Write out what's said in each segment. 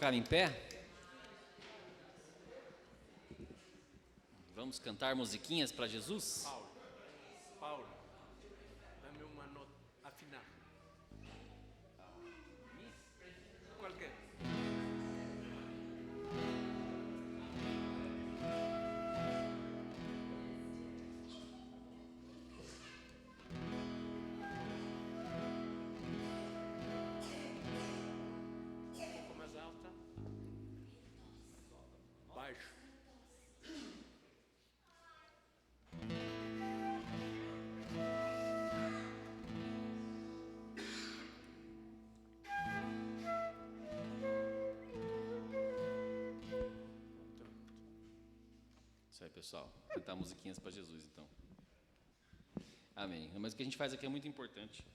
colocar em pé. Vamos cantar musiquinhas para Jesus? Paulo, dame uma nota afinada. Qualquer. Um pouco mais alta. Baixo. Isso aí, pessoal. Cantar musiquinhas para Jesus, então. Amém. Mas o que a gente faz aqui é muito importante.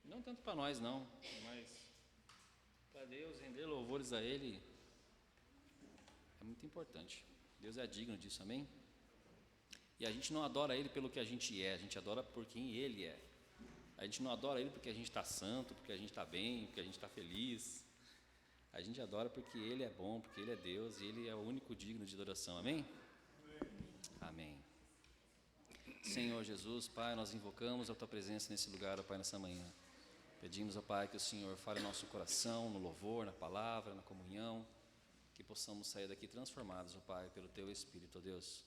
Não tanto para nós, não. Mas para Deus, render louvores a Ele é muito importante. Deus é digno disso, amém? E a gente não adora Ele pelo que a gente é, a gente adora por quem Ele é. A gente não adora Ele porque a gente está santo, porque a gente está bem, porque a gente está feliz. A gente adora porque Ele é bom, porque Ele é Deus e Ele é o único digno de adoração, amém? Amém. Senhor Jesus, Pai, nós invocamos a Tua presença nesse lugar, ó Pai, nessa manhã. Pedimos, ó Pai, que o Senhor fale no nosso coração, no louvor, na palavra, na comunhão, que possamos sair daqui transformados, ó Pai, pelo Teu Espírito, ó Deus.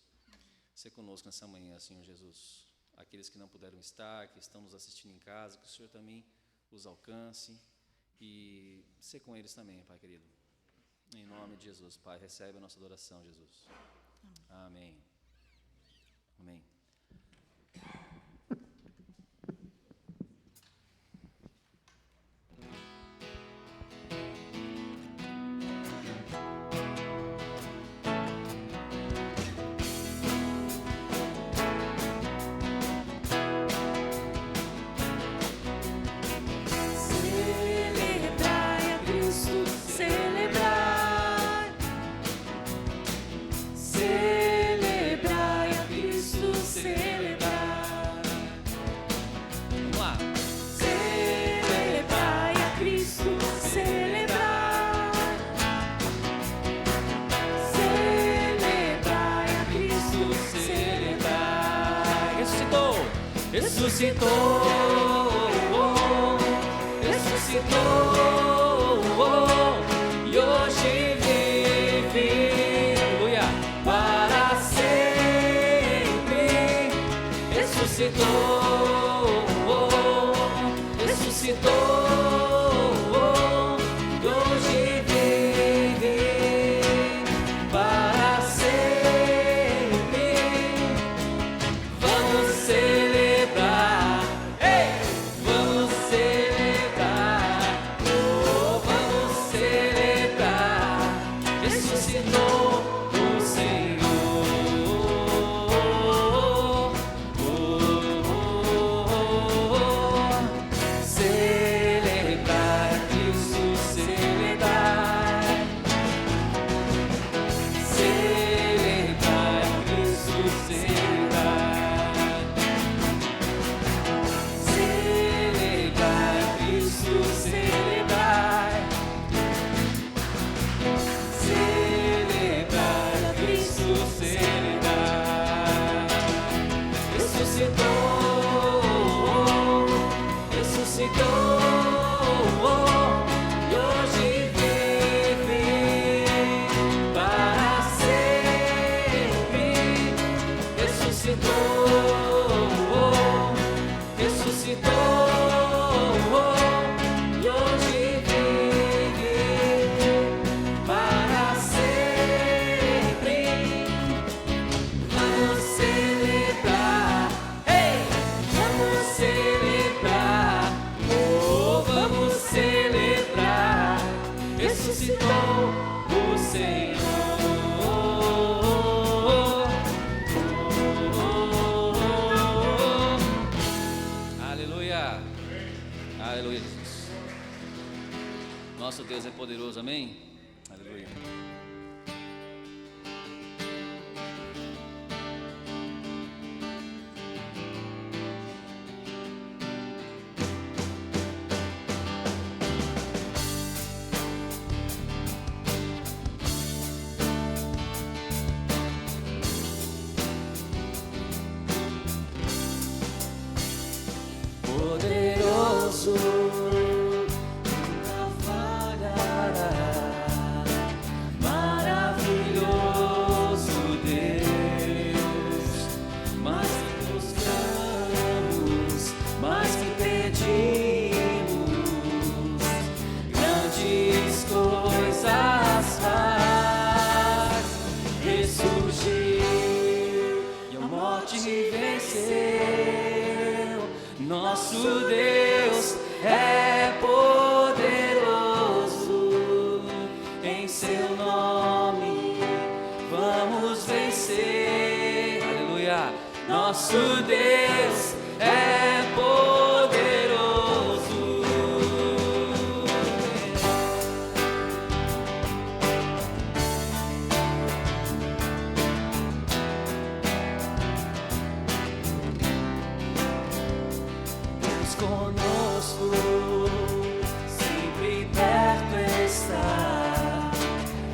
Sê conosco nessa manhã, Senhor Jesus. Aqueles que não puderam estar, que estão nos assistindo em casa, que o Senhor também os alcance e sê com eles também, Pai querido. Em nome de Jesus, Pai, recebe a nossa adoração, Jesus. Amém. Amém. Celebrai a Cristo, celebrai. Celebrai a Cristo, celebrai. Vamos lá. Celebrai a Cristo, celebrai. Celebrai a Cristo, celebrai. Ressuscitou. Ressuscitou. E hoje vive, aleluia, para sempre. Ressuscitou, ressuscitou, e hoje vive para sempre. Vamos celebrar, ei, vamos celebrar, oh, vamos celebrar. Ressuscitou o Senhor. Celebrar Cristo, celebrar. Celebrar Cristo, celebrar. Celebrar Cristo, celebrar. Celebrar Cristo, celebrar. Ressuscitou, ressuscitou, e hoje vive para sempre. Ressuscitou, ressuscitou, e hoje vive para sempre. Vamos celebrar, ei, vamos celebrar, oh, vamos celebrar. Ressuscitou o Senhor. Aleluia, aleluia, Jesus. Nosso Deus é poderoso, amém? Aleluia. maravilhoso, nunca falhará. Maravilhoso Deus, mais que buscamos, mais que pedimos, grandes coisas faz. Ressurgiu e a morte venceu. Nosso Deus é poderoso, em seu nome vamos vencer. Aleluia! Nosso Deus é poderoso. Deus conosco, sempre perto está,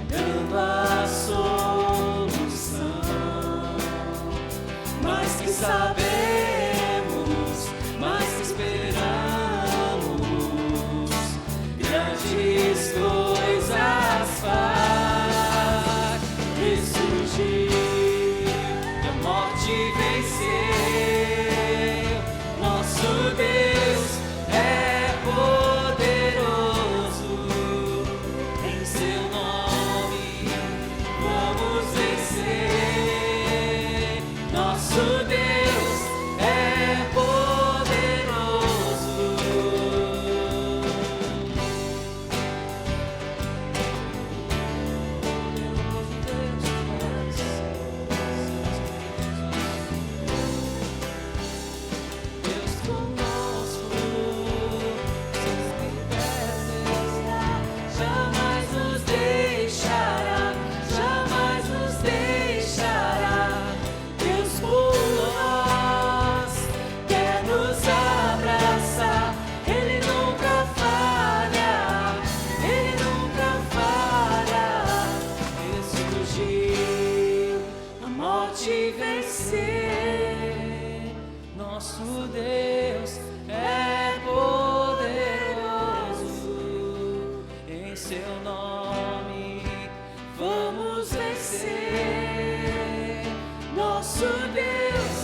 dando a solução. Mais que sabemos, mais que esperamos, grandes coisas faz. Ressurgiu e a morte venceu. Nosso Deus é poderoso, em seu nome vamos vencer. Nosso Deus é poderoso. Deus conosco, sempre jamais nos deixará, jamais nos deixará. Deus por nós quer nos abraçar. Ele nunca falha, Ele nunca falha. Ressurgiu, a morte venceu. Nosso Deus é poderoso, em seu nome vamos vencer. Nosso Deus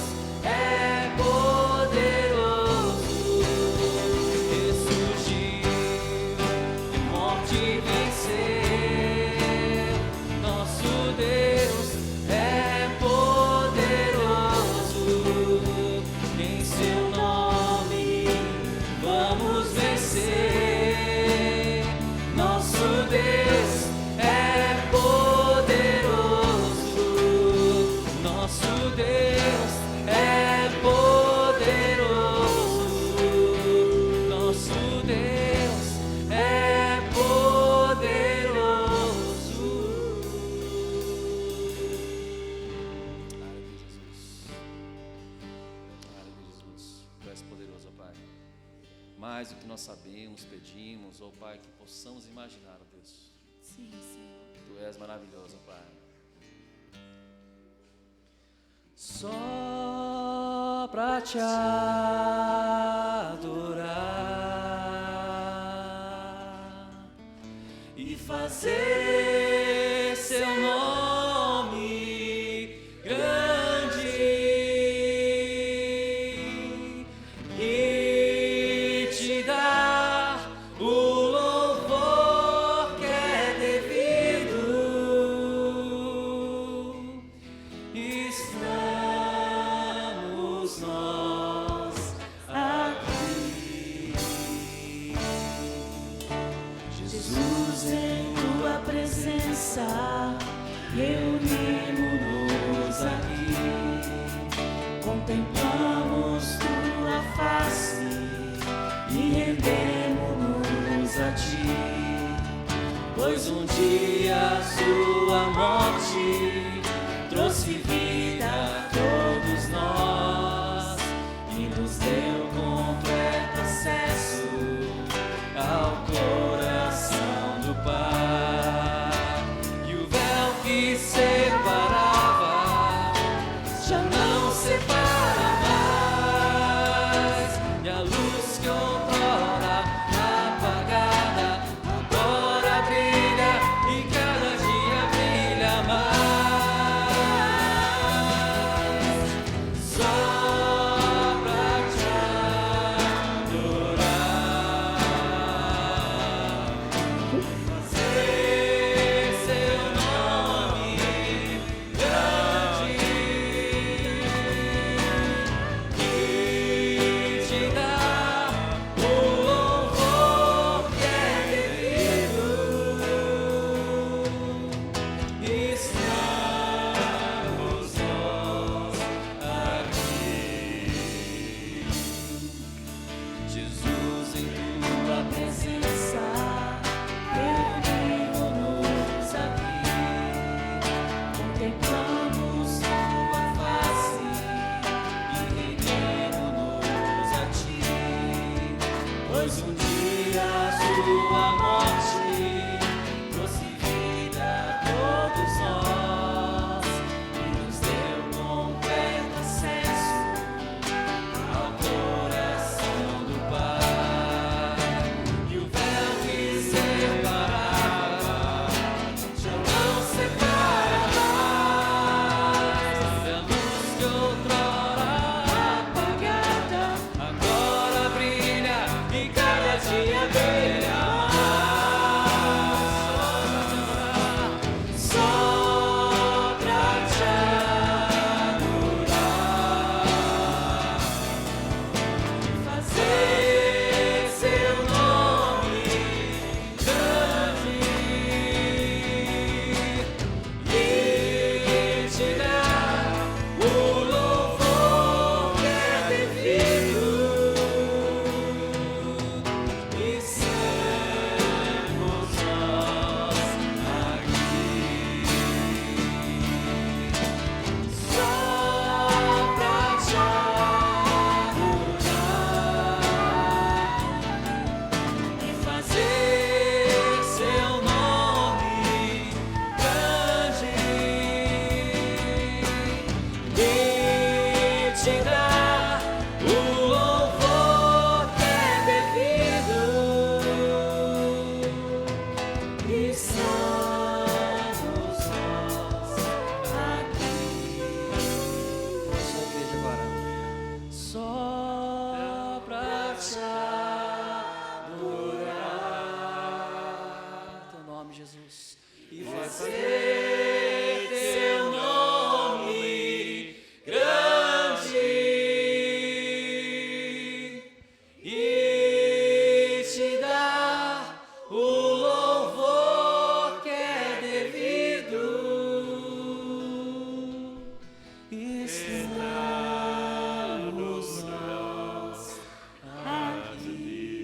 é poderoso. Ressurgiu e morte venceu. Nosso Deus é poderoso, em seu nome vamos vencer. Nosso Deus é poderoso. Nosso Deus é poderoso. Nosso Deus é poderoso. Glória a Jesus. Tu és poderoso, ó Pai. Mais do que nós sabemos, pedimos, ó Pai, que possamos imaginar, ó Deus. Sim, Senhor. Tu és maravilhoso, ó Pai. Só pra te adorar e fazer seu nome grande e te dar o louvor que é devido. Estamos nós aqui, Jesus, em tua presença, reunimos-nos aqui, contemplamos tua face e rendemos-nos a ti, pois um dia sua morte trouxe vida a todos nós e nos deu completo acesso ao coração do Pai. E o véu que separava já não separa mais, e a luz que outrora te dar o louvor que é devido. Estamos nós aqui. Só a igreja agora. Só pra te adorar teu nome, Jesus, e fazer teu nome grande e te dar o louvor que é devido. Estamos nós aqui.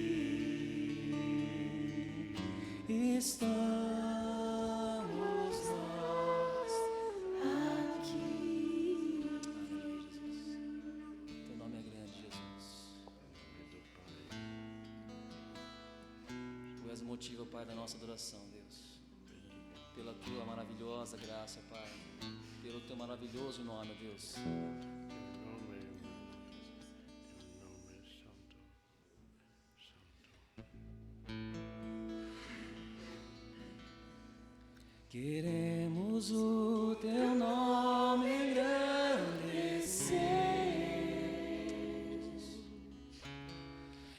Estamos nós aqui. Teu nome é grande, Jesus. Tu és o motivo, Pai, da nossa adoração, Deus. Pela tua maravilhosa graça, Pai. Pelo teu maravilhoso nome, Deus. Queremos o teu nome engrandecer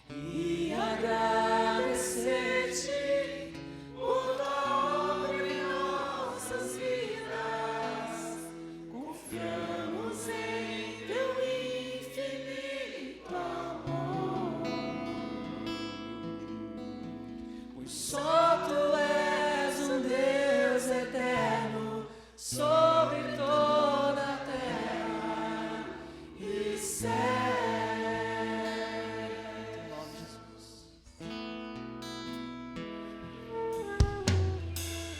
e agradecer-te por tua obra em nossas vidas. Confiamos em teu infinito amor, pois só tu és um Deus eterno sobre toda a terra e céu. Em nome de Jesus.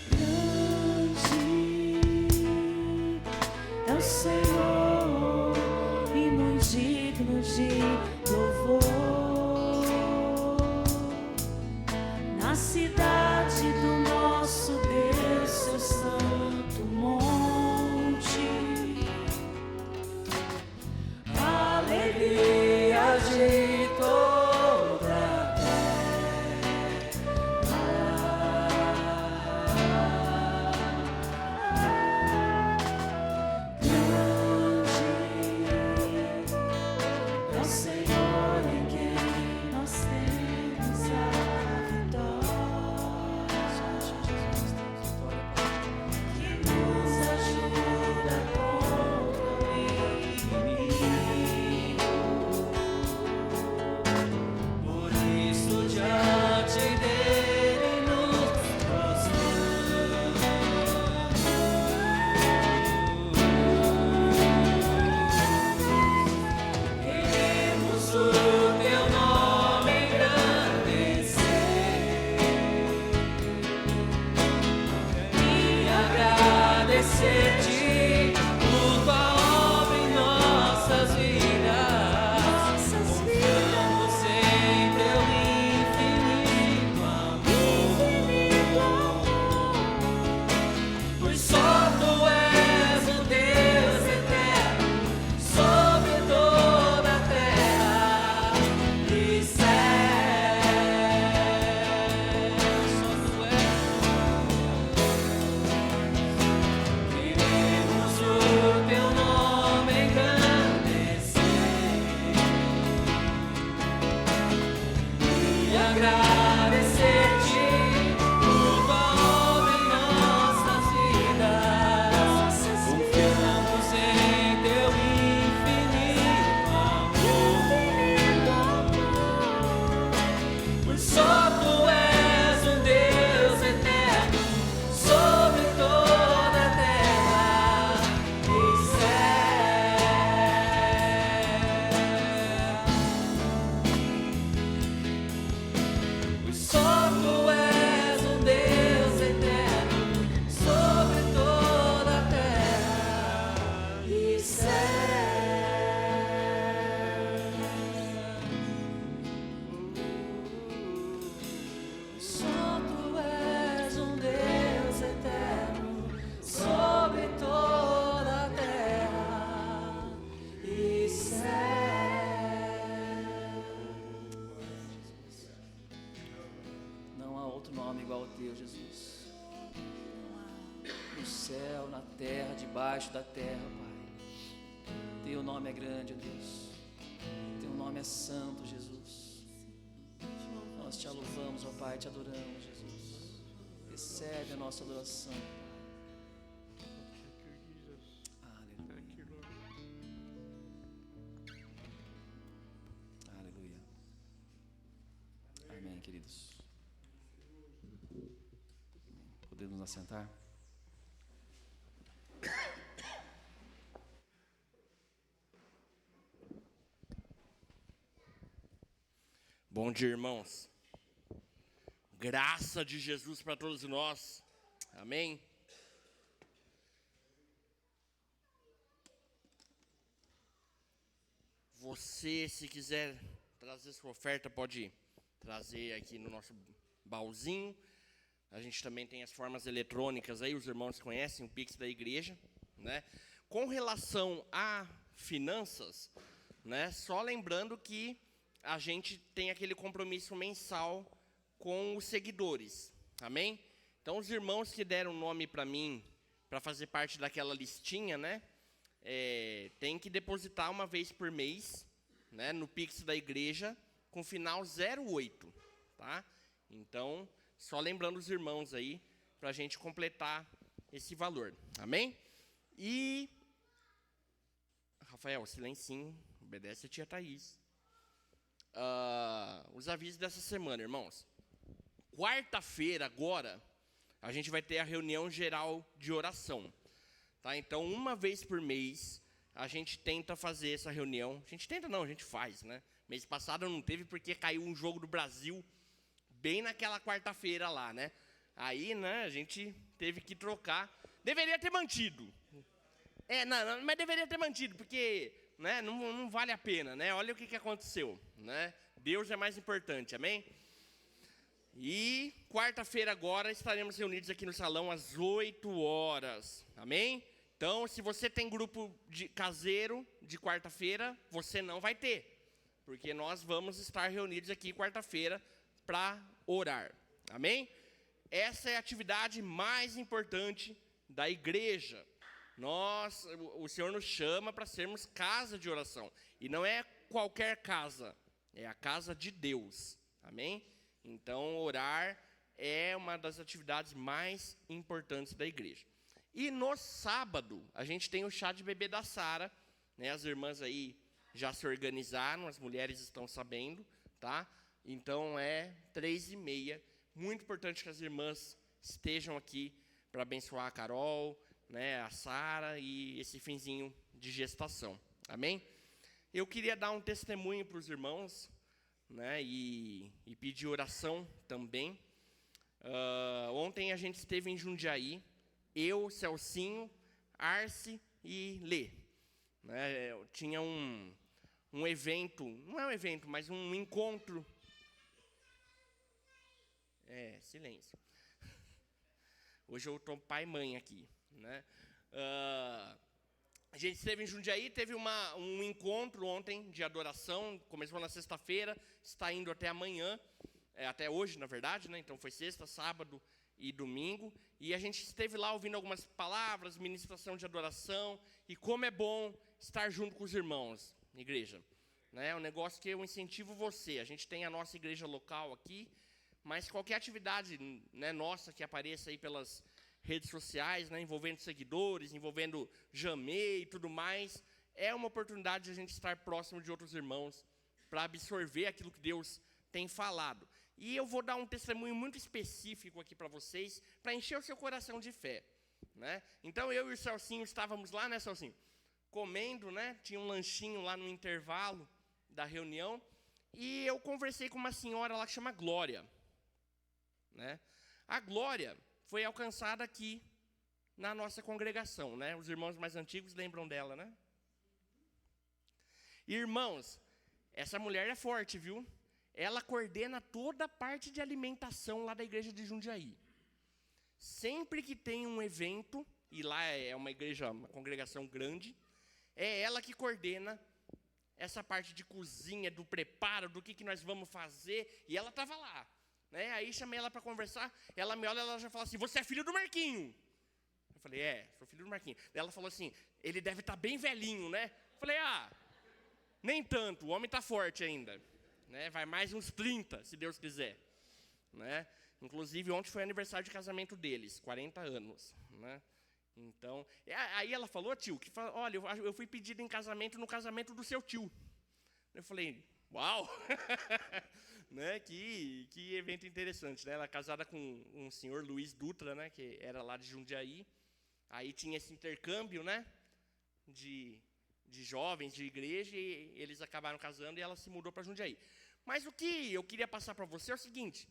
Grande é o Senhor e muito digno de louvor na cidade do nosso Deus, seu santo monte. Alegria de toda a terra. Grande é o Senhor Deus, Jesus. No céu, na terra, debaixo da terra, Pai. Teu nome é grande, ó Deus. Teu nome é santo, Jesus. Nós te louvamos, ó Pai, te adoramos, Jesus. Recebe a nossa adoração. Thank you, Jesus. Aleluia. Thank you, Lord. Aleluia. Amém, queridos. Podemos nos assentar? Bom dia, irmãos. Graça de Jesus para todos nós. Amém? Você, se quiser trazer sua oferta, pode trazer aqui no nosso baúzinho. A gente também tem as formas eletrônicas aí, os irmãos conhecem, o Pix da igreja, né? Com relação a finanças, né? Só lembrando que a gente tem aquele compromisso mensal com os seguidores, amém? Então, os irmãos que deram nome para mim, para fazer parte daquela listinha, né? Tem que depositar uma vez por mês, né? No Pix da igreja, com final 08, tá? Então, só lembrando os irmãos aí, para a gente completar esse valor, amém? E, Rafael, silencinho, obedece a tia Thaís. Os avisos dessa semana, irmãos. Quarta-feira, agora, a gente vai ter a reunião geral de oração, tá? Então, uma vez por mês, a gente tenta fazer essa reunião. A gente tenta não, a gente faz, né? Mês passado não teve porque caiu um jogo do Brasil bem naquela quarta-feira lá, né? Aí, né, a gente teve que trocar. Deveria ter mantido. Não, mas deveria ter mantido, porque, né, não vale a pena, né? Olha o que aconteceu, né? Deus é mais importante, amém? E quarta-feira agora estaremos reunidos aqui no salão às 8 horas, amém? Então, se você tem grupo caseiro de quarta-feira, você não vai ter, porque nós vamos estar reunidos aqui quarta-feira para orar, amém? Essa é a atividade mais importante da igreja. O Senhor nos chama para sermos casa de oração. E não é qualquer casa, é a casa de Deus. Amém? Então, orar é uma das atividades mais importantes da igreja. E no sábado, a gente tem o chá de bebê da Sara, né? As irmãs aí já se organizaram, as mulheres estão sabendo, tá? Então, é 3h30. Muito importante que as irmãs estejam aqui para abençoar a Carol, né, a Sara e esse finzinho de gestação, amém? Eu queria dar um testemunho para os irmãos, né, e pedir oração também. Ontem a gente esteve em Jundiaí, eu, Celcinho, Arce e Lê, né? Tinha um evento, não é um evento, mas um encontro. Silêncio. Hoje eu estou pai e mãe aqui, né? A gente esteve em Jundiaí, teve um encontro ontem de adoração, começou na sexta-feira, está indo até amanhã, até hoje, na verdade, né? Então foi sexta, sábado e domingo, e a gente esteve lá ouvindo algumas palavras, ministração de adoração, e como é bom estar junto com os irmãos, igreja, né? É um negócio que eu incentivo você. A gente tem a nossa igreja local aqui, mas qualquer atividade, né, nossa que apareça aí pelas redes sociais, né, envolvendo seguidores, envolvendo Jamê e tudo mais, é uma oportunidade de a gente estar próximo de outros irmãos para absorver aquilo que Deus tem falado. E eu vou dar um testemunho muito específico aqui para vocês, para encher o seu coração de fé, né? Então, eu e o Celcinho estávamos lá, né, Celcinho? Comendo, né? Tinha um lanchinho lá no intervalo da reunião, e eu conversei com uma senhora lá que chama Glória, né? A Glória foi alcançada aqui na nossa congregação, né? Os irmãos mais antigos lembram dela, né? Irmãos, essa mulher é forte, viu? Ela coordena toda a parte de alimentação lá da igreja de Jundiaí. Sempre que tem um evento, e lá é uma igreja, uma congregação grande, é ela que coordena essa parte de cozinha, do preparo, do que nós vamos fazer, e ela estava lá, né? Aí chamei ela para conversar, ela me olha, ela já fala assim, você é filho do Marquinho. Eu falei, sou filho do Marquinho. Ela falou assim, ele deve estar bem velhinho, né? Eu falei, nem tanto, o homem está forte ainda, né? Vai mais uns 30, se Deus quiser, né? Inclusive, ontem foi aniversário de casamento deles, 40 anos, né? Então, aí ela falou, tio, olha, eu fui pedida em casamento no casamento do seu tio. Eu falei, uau! Né? Que evento interessante, né? Ela é casada com um senhor, Luiz Dutra, né? Que era lá de Jundiaí. Aí tinha esse intercâmbio, né? De jovens, de igreja, e eles acabaram casando e ela se mudou para Jundiaí. Mas o que eu queria passar para você é o seguinte,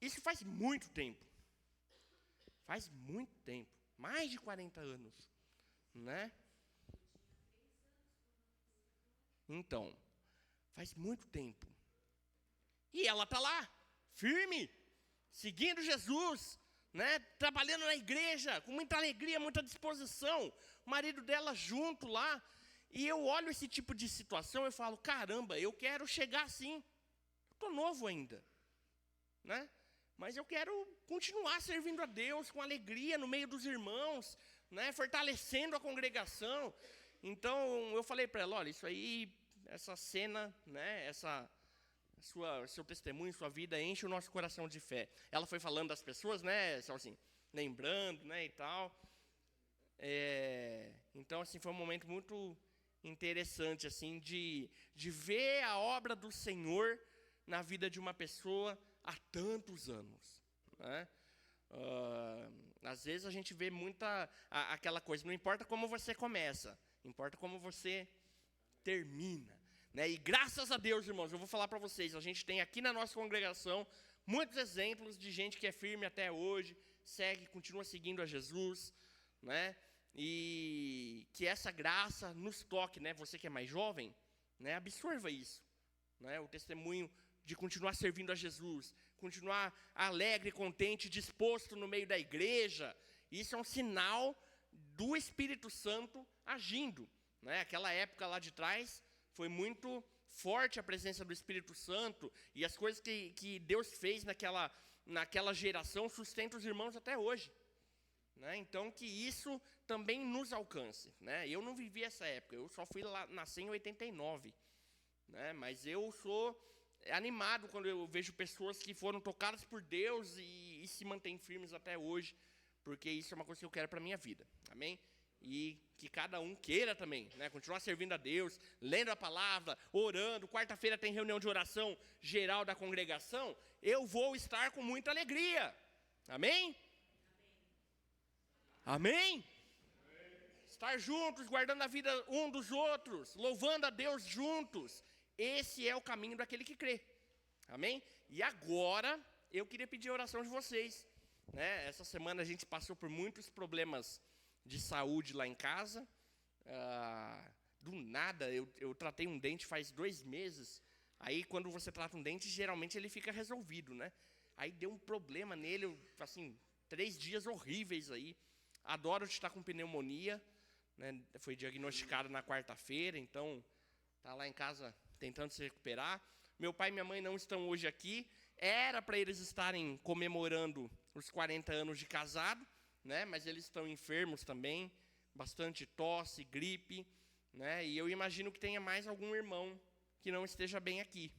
isso faz muito tempo. Faz muito tempo. Mais de 40 anos, né? Então, faz muito tempo. E ela está lá, firme, seguindo Jesus, né? Trabalhando na igreja, com muita alegria, muita disposição. O marido dela junto lá. E eu olho esse tipo de situação e falo, caramba, eu quero chegar assim. Estou novo ainda, né? Mas eu quero continuar servindo a Deus com alegria no meio dos irmãos, né? Fortalecendo a congregação. Então, eu falei para ela, olha, isso aí, essa cena, né? Seu testemunho, sua vida enche o nosso coração de fé. Ela foi falando das pessoas, né? Assim, lembrando, né? E tal. Então, assim, foi um momento muito interessante, assim, de ver a obra do Senhor na vida de uma pessoa há tantos anos, né? Às vezes a gente vê aquela coisa, não importa como você começa, importa como você termina, né? E graças a Deus, irmãos, eu vou falar para vocês, a gente tem aqui na nossa congregação muitos exemplos de gente que é firme até hoje, continua seguindo a Jesus, né? E que essa graça nos toque, né? Você que é mais jovem, né? Absorva isso, né? O testemunho de continuar servindo a Jesus, continuar alegre, contente, disposto no meio da igreja. Isso é um sinal do Espírito Santo agindo, né? Aquela época lá de trás foi muito forte a presença do Espírito Santo e as coisas que Deus fez naquela geração sustentam os irmãos até hoje, né? Então, que isso também nos alcance, né? Eu não vivi essa época, eu só nasci em 89, né? Mas eu sou animado quando eu vejo pessoas que foram tocadas por Deus e se mantêm firmes até hoje, porque isso é uma coisa que eu quero para a minha vida, amém? E que cada um queira também, né? Continuar servindo a Deus, lendo a palavra, orando. Quarta-feira tem reunião de oração geral da congregação, eu vou estar com muita alegria, amém? Amém? Estar juntos, guardando a vida um dos outros, louvando a Deus juntos. Esse é o caminho daquele que crê. Amém? E agora, eu queria pedir a oração de vocês, né? Essa semana a gente passou por muitos problemas de saúde lá em casa. Do nada, eu tratei um dente faz 2 meses. Aí, quando você trata um dente, geralmente ele fica resolvido, né? Aí deu um problema nele, assim, 3 dias horríveis aí. A Dorothy está com pneumonia, né? Foi diagnosticada na quarta-feira, então está lá em casa tentando se recuperar. Meu pai e minha mãe não estão hoje aqui. Era para eles estarem comemorando os 40 anos de casado, né? Mas eles estão enfermos também, bastante tosse, gripe, né? E eu imagino que tenha mais algum irmão que não esteja bem aqui.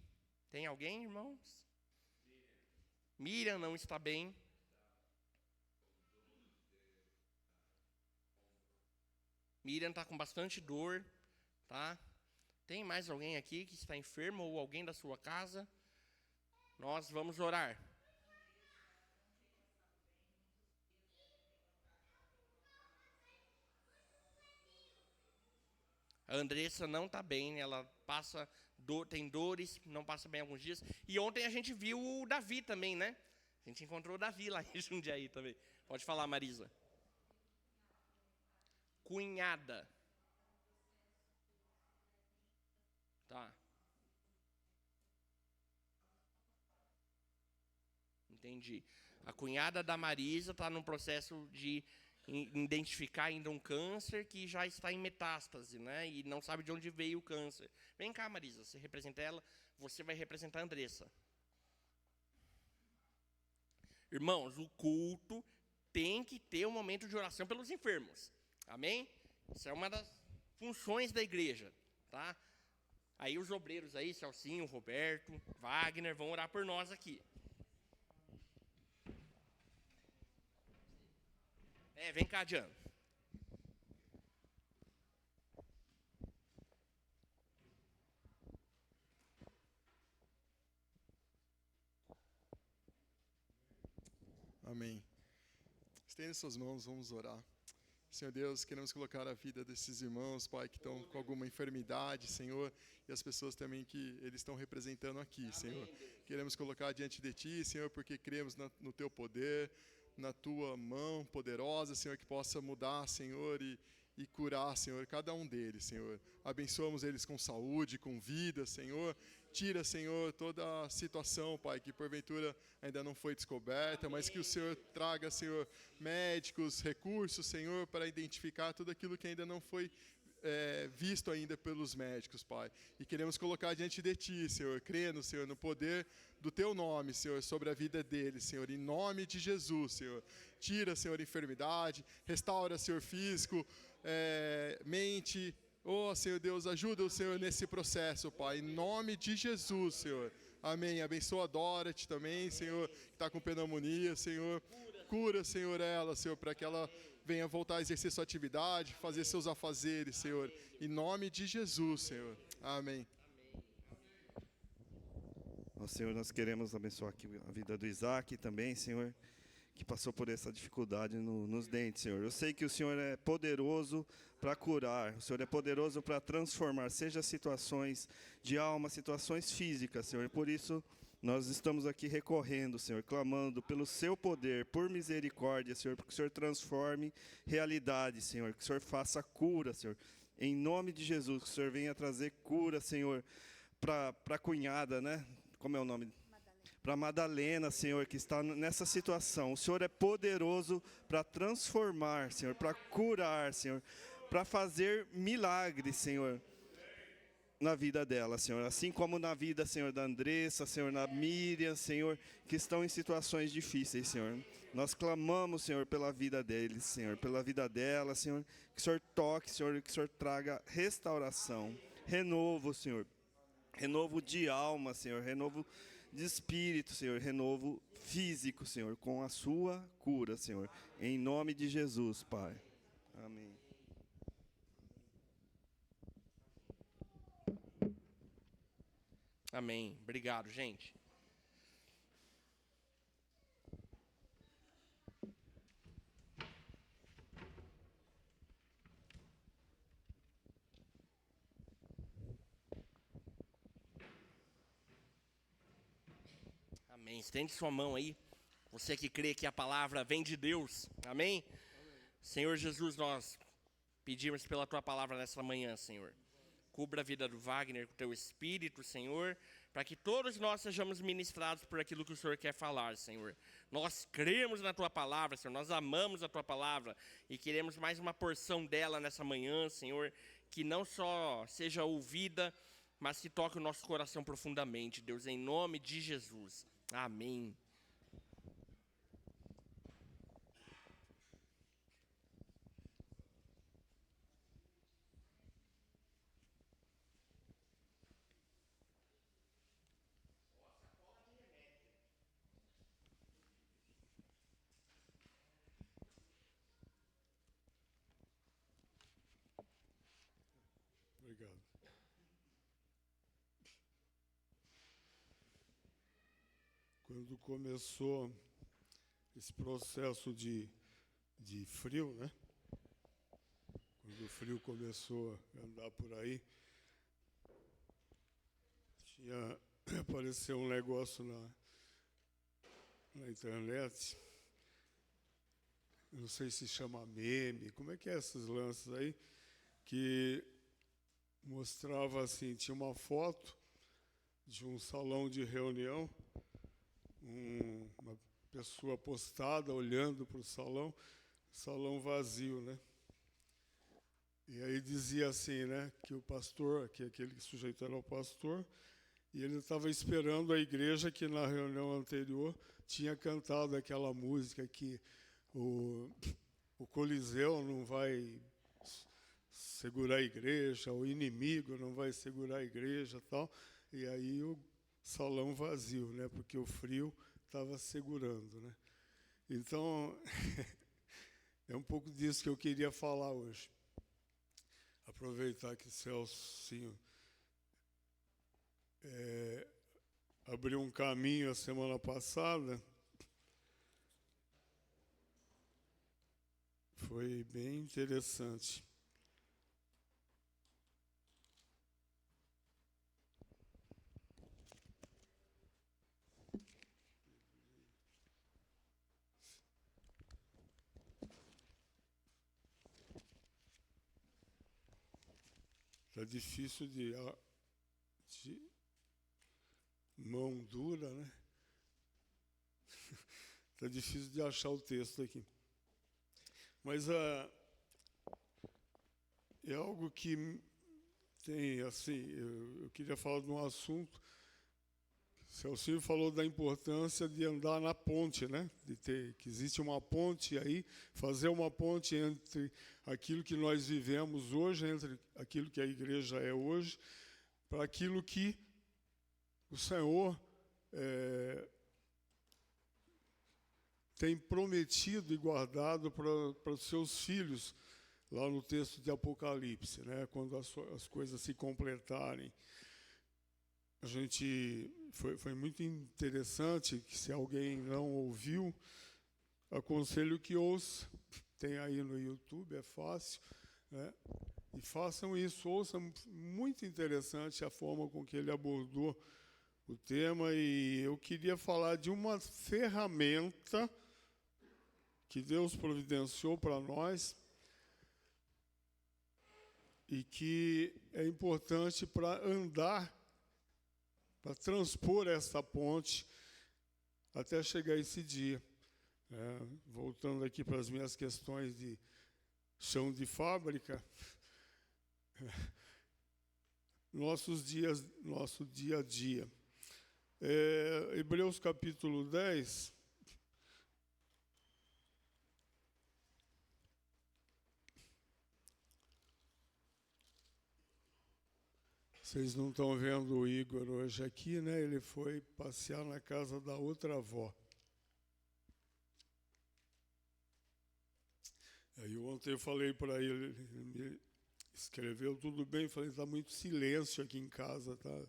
Tem alguém, irmãos? Miriam não está bem. Miriam está com bastante dor, tá? Tem mais alguém aqui que está enfermo ou alguém da sua casa? Nós vamos orar. A Andressa não está bem, ela tem dores, não passa bem alguns dias. E ontem a gente viu o Davi também, né? A gente encontrou o Davi lá em Jundiaí também. Pode falar, Marisa. Cunhada. Tá. Entendi. A cunhada da Marisa está num processo de identificar ainda um câncer que já está em metástase, né? E não sabe de onde veio o câncer. Vem cá, Marisa, você representa ela, você vai representar a Andressa. Irmãos, o culto tem que ter um momento de oração pelos enfermos. Amém? Isso é uma das funções da igreja, tá? Aí os obreiros aí, Celcinho, Roberto, Wagner, vão orar por nós aqui. Vem cá, Diana. Amém. Estenda suas mãos, vamos orar. Senhor Deus, queremos colocar a vida desses irmãos, Pai, que estão com alguma enfermidade, Senhor, e as pessoas também que eles estão representando aqui, Senhor. Queremos colocar diante de Ti, Senhor, porque cremos no Teu poder, na Tua mão poderosa, Senhor, que possa mudar, Senhor, e curar, Senhor, cada um deles, Senhor. Abençoamos eles com saúde, com vida, Senhor. Tira, Senhor, toda a situação, Pai, que porventura ainda não foi descoberta, mas que o Senhor traga, Senhor, médicos, recursos, Senhor, para identificar tudo aquilo que ainda não foi visto ainda pelos médicos, Pai. E queremos colocar diante de Ti, Senhor, crendo, Senhor, no poder do Teu nome, Senhor, sobre a vida deles, Senhor, em nome de Jesus, Senhor. Tira, Senhor, enfermidade, restaura, Senhor, físico, mente. Oh, Senhor Deus, ajuda o Senhor nesse processo, Pai, em nome de Jesus, Senhor. Amém. Abençoa a Dorothy também, Senhor, que está com pneumonia, Senhor. Cura, Senhor, ela, Senhor, para que ela venha voltar a exercer sua atividade, fazer seus afazeres, Senhor. Em nome de Jesus, Senhor. Amém. Ó Senhor, nós queremos abençoar aqui a vida do Isaac também, Senhor, que passou por essa dificuldade nos dentes, Senhor. Eu sei que o Senhor é poderoso para curar, o Senhor é poderoso para transformar, seja situações de alma, situações físicas, Senhor. E por isso nós estamos aqui recorrendo, Senhor, clamando pelo seu poder, por misericórdia, Senhor, para que o Senhor transforme realidade, Senhor, que o Senhor faça cura, Senhor. Em nome de Jesus, que o Senhor venha trazer cura, Senhor, para a cunhada, né? Como é o nome? Para Madalena, Senhor, que está nessa situação. O Senhor é poderoso para transformar, Senhor, para curar, Senhor, para fazer milagres, Senhor, na vida dela, Senhor. Assim como na vida, Senhor, da Andressa, Senhor, na Miriam, Senhor, que estão em situações difíceis, Senhor. Nós clamamos, Senhor, pela vida deles, Senhor, pela vida dela, Senhor. Que o Senhor toque, Senhor, que o Senhor traga restauração, renovo, Senhor. Renovo de alma, Senhor, renovo de espírito, Senhor, renovo físico, Senhor, com a sua cura, Senhor. Em nome de Jesus, Pai. Amém. Amém. Obrigado, gente. Amém. Estende sua mão aí. Você que crê que a palavra vem de Deus. Amém? Senhor Jesus, nós pedimos pela tua palavra nessa manhã, Senhor. Cubra a vida do Wagner com o teu espírito, Senhor, para que todos nós sejamos ministrados por aquilo que o Senhor quer falar, Senhor. Nós cremos na tua palavra, Senhor, nós amamos a tua palavra e queremos mais uma porção dela nessa manhã, Senhor, que não só seja ouvida, mas que toque o nosso coração profundamente, Deus, em nome de Jesus. Amém. Obrigado. Quando começou esse processo de frio, né? Quando o frio começou a andar por aí, apareceu um negócio na internet, não sei se chama meme, como é que é esses lances aí, que mostrava assim, tinha uma foto de um salão de reunião, uma pessoa postada olhando para o salão vazio, né? E aí dizia assim, né, que o pastor, que aquele sujeito era o pastor, E ele estava esperando a igreja que na reunião anterior tinha cantado aquela música que o Coliseu não vai segurar a igreja, o inimigo não vai segurar a igreja, tal. E aí o salão vazio, né? Porque o frio estava segurando, né? Então, é um pouco disso que eu queria falar hoje. Aproveitar que Celcinho abriu um caminho a semana passada. Foi bem interessante. Está difícil de mão dura, né? Está difícil de achar o texto aqui. Mas é algo que tem, assim, eu queria falar de um assunto. Celcinho falou da importância de andar na ponte, né? Que existe uma ponte aí, fazer uma ponte entre aquilo que nós vivemos hoje, entre aquilo que a igreja é hoje, para aquilo que o Senhor tem prometido e guardado para os seus filhos, lá no texto de Apocalipse, né? Quando as coisas se completarem. A gente foi muito interessante, que se alguém não ouviu, aconselho que ouça. Tem aí no YouTube, é fácil, né? E façam isso, ouçam. Muito interessante a forma com que ele abordou o tema. E eu queria falar de uma ferramenta que Deus providenciou para nós e que é importante para andar, para transpor essa ponte até chegar esse dia. Voltando aqui para as minhas questões de chão de fábrica, nosso dia a dia. Hebreus capítulo 10. Vocês não estão vendo o Igor hoje aqui, né? Ele foi passear na casa da outra avó. Aí ontem eu falei para ele, ele me escreveu tudo bem, falei, está muito silêncio aqui em casa, tá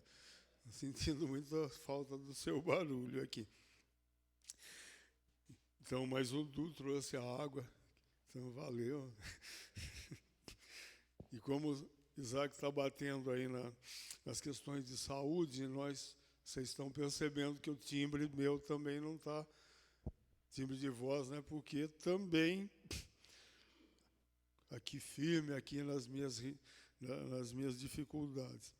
sentindo muita falta do seu barulho aqui. Então, mas o Du trouxe a água, então valeu. E como Isaac está batendo aí nas questões de saúde, vocês estão percebendo que o timbre meu também não está, timbre de voz, né? Porque também, aqui firme, aqui nas minhas dificuldades.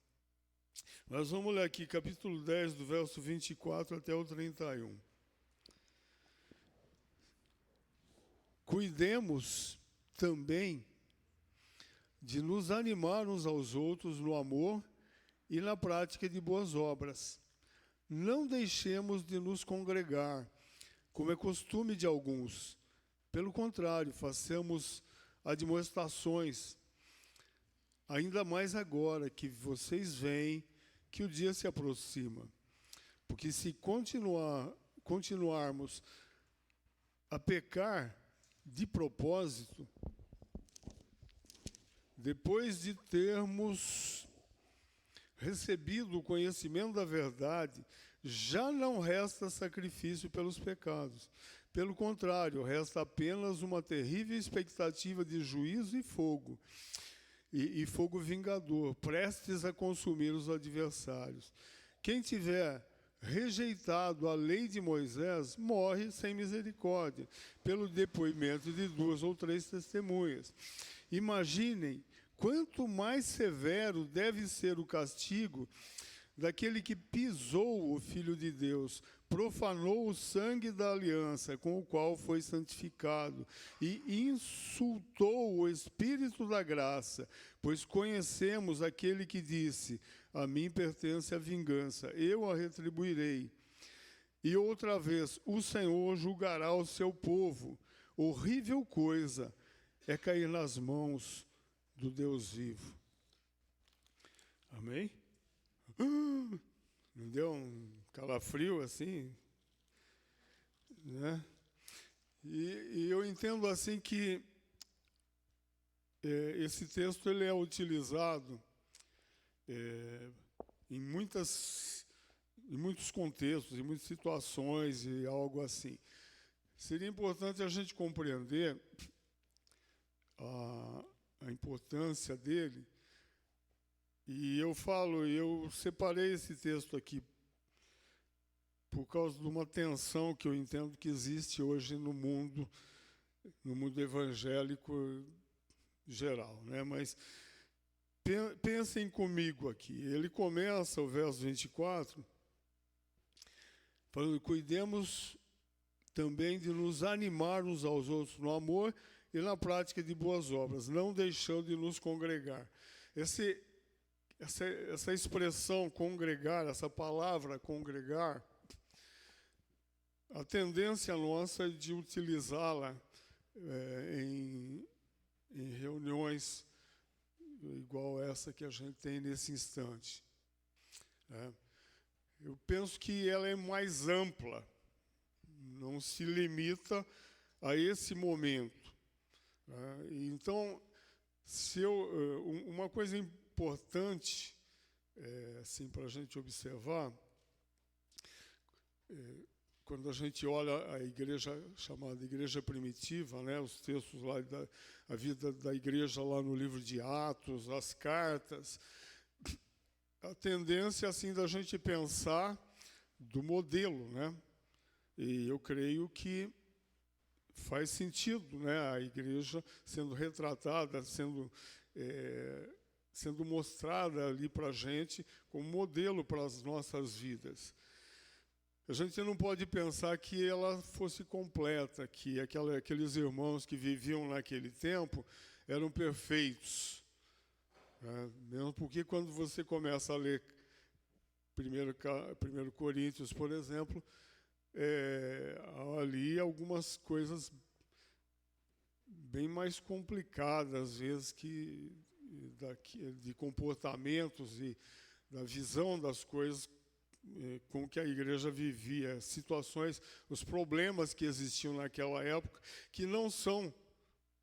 Mas vamos ler aqui, capítulo 10, do verso 24 até o 31. Cuidemos também de nos animar uns aos outros no amor e na prática de boas obras. Não deixemos de nos congregar, como é costume de alguns. Pelo contrário, façamos admoestações, ainda mais agora que vocês veem que o dia se aproxima. Porque se continuarmos a pecar de propósito, depois de termos recebido o conhecimento da verdade, já não resta sacrifício pelos pecados. Pelo contrário, resta apenas uma terrível expectativa de juízo e fogo, e fogo vingador, prestes a consumir os adversários. Quem tiver rejeitado a lei de Moisés, morre sem misericórdia, pelo depoimento de 2 ou 3 testemunhas. Imaginem quanto mais severo deve ser o castigo daquele que pisou o Filho de Deus, profanou o sangue da aliança com o qual foi santificado e insultou o Espírito da graça, pois conhecemos aquele que disse: a mim pertence a vingança, eu a retribuirei. E outra vez, o Senhor julgará o seu povo. Horrível coisa é cair nas mãos do Deus vivo. Amém? Não deu um calafrio assim? Né? E eu entendo assim que esse texto ele é utilizado em muitos contextos, em muitas situações e algo assim. Seria importante a gente compreender a importância dele. E eu separei esse texto aqui por causa de uma tensão que eu entendo que existe hoje no mundo evangélico geral, né? Mas pensem comigo aqui. Ele começa o verso 24 falando: cuidemos também de nos animar uns aos outros no amor e na prática de boas obras, não deixando de nos congregar. Essa expressão congregar, essa palavra congregar, a tendência nossa é de utilizá-la em reuniões igual essa que a gente tem nesse instante. Eu penso que ela é mais ampla, não se limita a esse momento. Então, uma coisa importante assim, para a gente observar, quando a gente olha a igreja chamada igreja primitiva, né, os textos lá a vida da igreja lá no livro de Atos, as cartas, a tendência assim da gente pensar do modelo, né? E eu creio que faz sentido, né, a igreja sendo retratada, sendo mostrada ali para a gente como modelo para as nossas vidas. A gente não pode pensar que ela fosse completa, que aqueles irmãos que viviam naquele tempo eram perfeitos. Mesmo porque quando você começa a ler 1 Coríntios, por exemplo, há ali algumas coisas bem mais complicadas, às vezes, de comportamentos e da visão das coisas com que a igreja vivia, situações, os problemas que existiam naquela época, que não são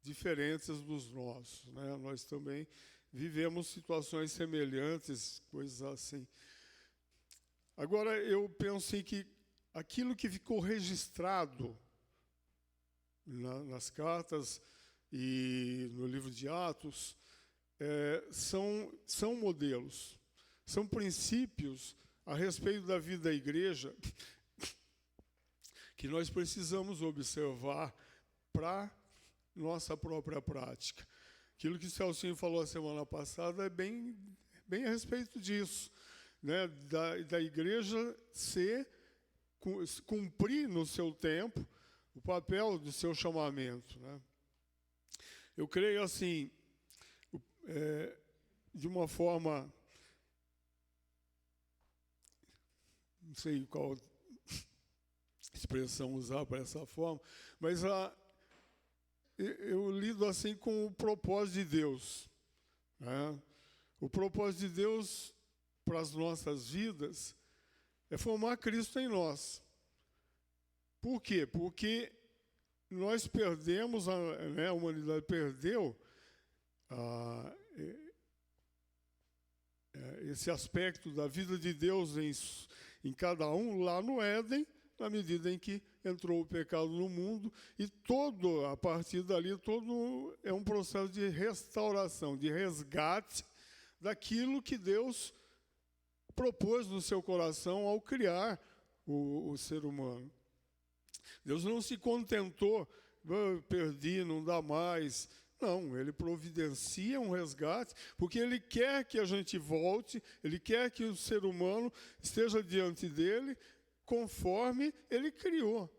diferentes dos nossos, né? Nós também vivemos situações semelhantes, coisas assim. Agora, eu penso que aquilo que ficou registrado nas cartas e no livro de Atos são modelos, são princípios a respeito da vida da igreja que nós precisamos observar para nossa própria prática. Aquilo que o Celcinho falou a semana passada é bem a respeito disso, né? Da igreja cumprir no seu tempo o papel do seu chamamento, né? Eu creio assim, de uma forma, não sei qual expressão usar para essa forma, mas eu lido assim com o propósito de Deus, né? O propósito de Deus para as nossas vidas é formar Cristo em nós. Por quê? Porque nós perdemos, a humanidade perdeu esse aspecto da vida de Deus em cada um lá no Éden, na medida em que entrou o pecado no mundo, e a partir dali, todo é um processo de restauração, de resgate daquilo que Deus propôs no seu coração ao criar o ser humano. Deus não se contentou, perdi, não dá mais. não, ele providencia um resgate, porque ele quer que a gente volte, ele quer que o ser humano esteja diante dele conforme ele criou,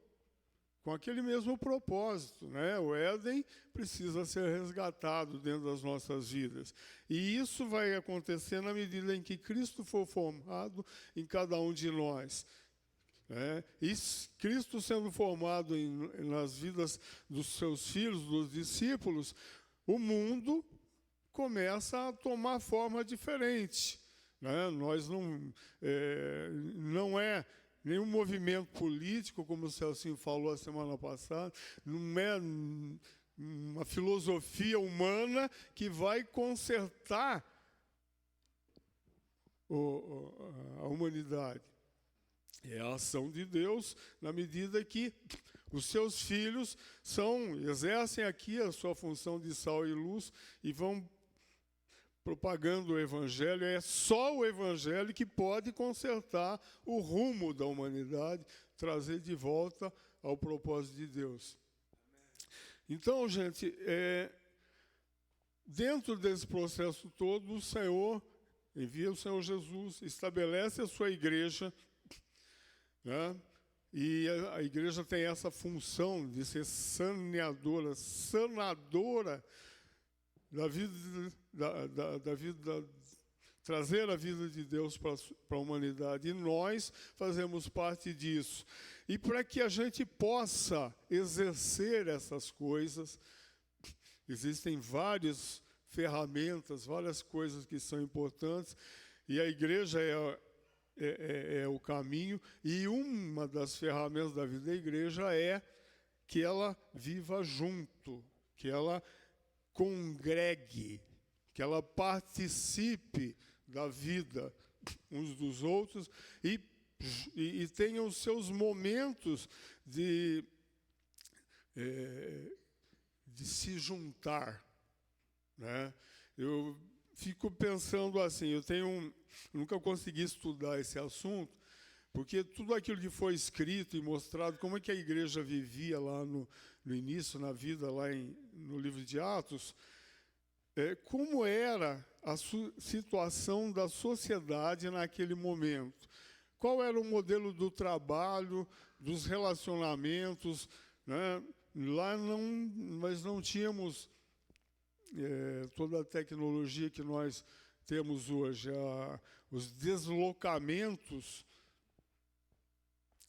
com aquele mesmo propósito, né? O Éden precisa ser resgatado dentro das nossas vidas. E isso vai acontecer na medida em que Cristo for formado em cada um de nós. E Cristo sendo formado nas vidas dos seus filhos, dos discípulos, o mundo começa a tomar forma diferente. Nós não é nenhum movimento político, como o Celcinho falou a semana passada, não é uma filosofia humana que vai consertar a humanidade. É a ação de Deus na medida que os seus filhos exercem aqui a sua função de sal e luz e vão propagando o Evangelho. É só o Evangelho que pode consertar o rumo da humanidade, trazer de volta ao propósito de Deus. Então, gente, dentro desse processo todo, o Senhor envia o Senhor Jesus, estabelece a sua igreja, e a igreja tem essa função de ser sanadora da vida, trazer a vida de Deus para a humanidade. E nós fazemos parte disso. E para que a gente possa exercer essas coisas, existem várias ferramentas, várias coisas que são importantes, e a igreja é o caminho, e uma das ferramentas da vida da igreja é que ela viva junto, que ela congregue, que ela participe da vida uns dos outros e tenha os seus momentos de se juntar. Eu fico pensando assim, nunca consegui estudar esse assunto, porque tudo aquilo que foi escrito e mostrado, como é que a igreja vivia lá no início, na vida, lá no livro de Atos, como era a situação da sociedade naquele momento. Qual era o modelo do trabalho, dos relacionamentos. Lá nós não tínhamos toda a tecnologia que nós temos hoje, os deslocamentos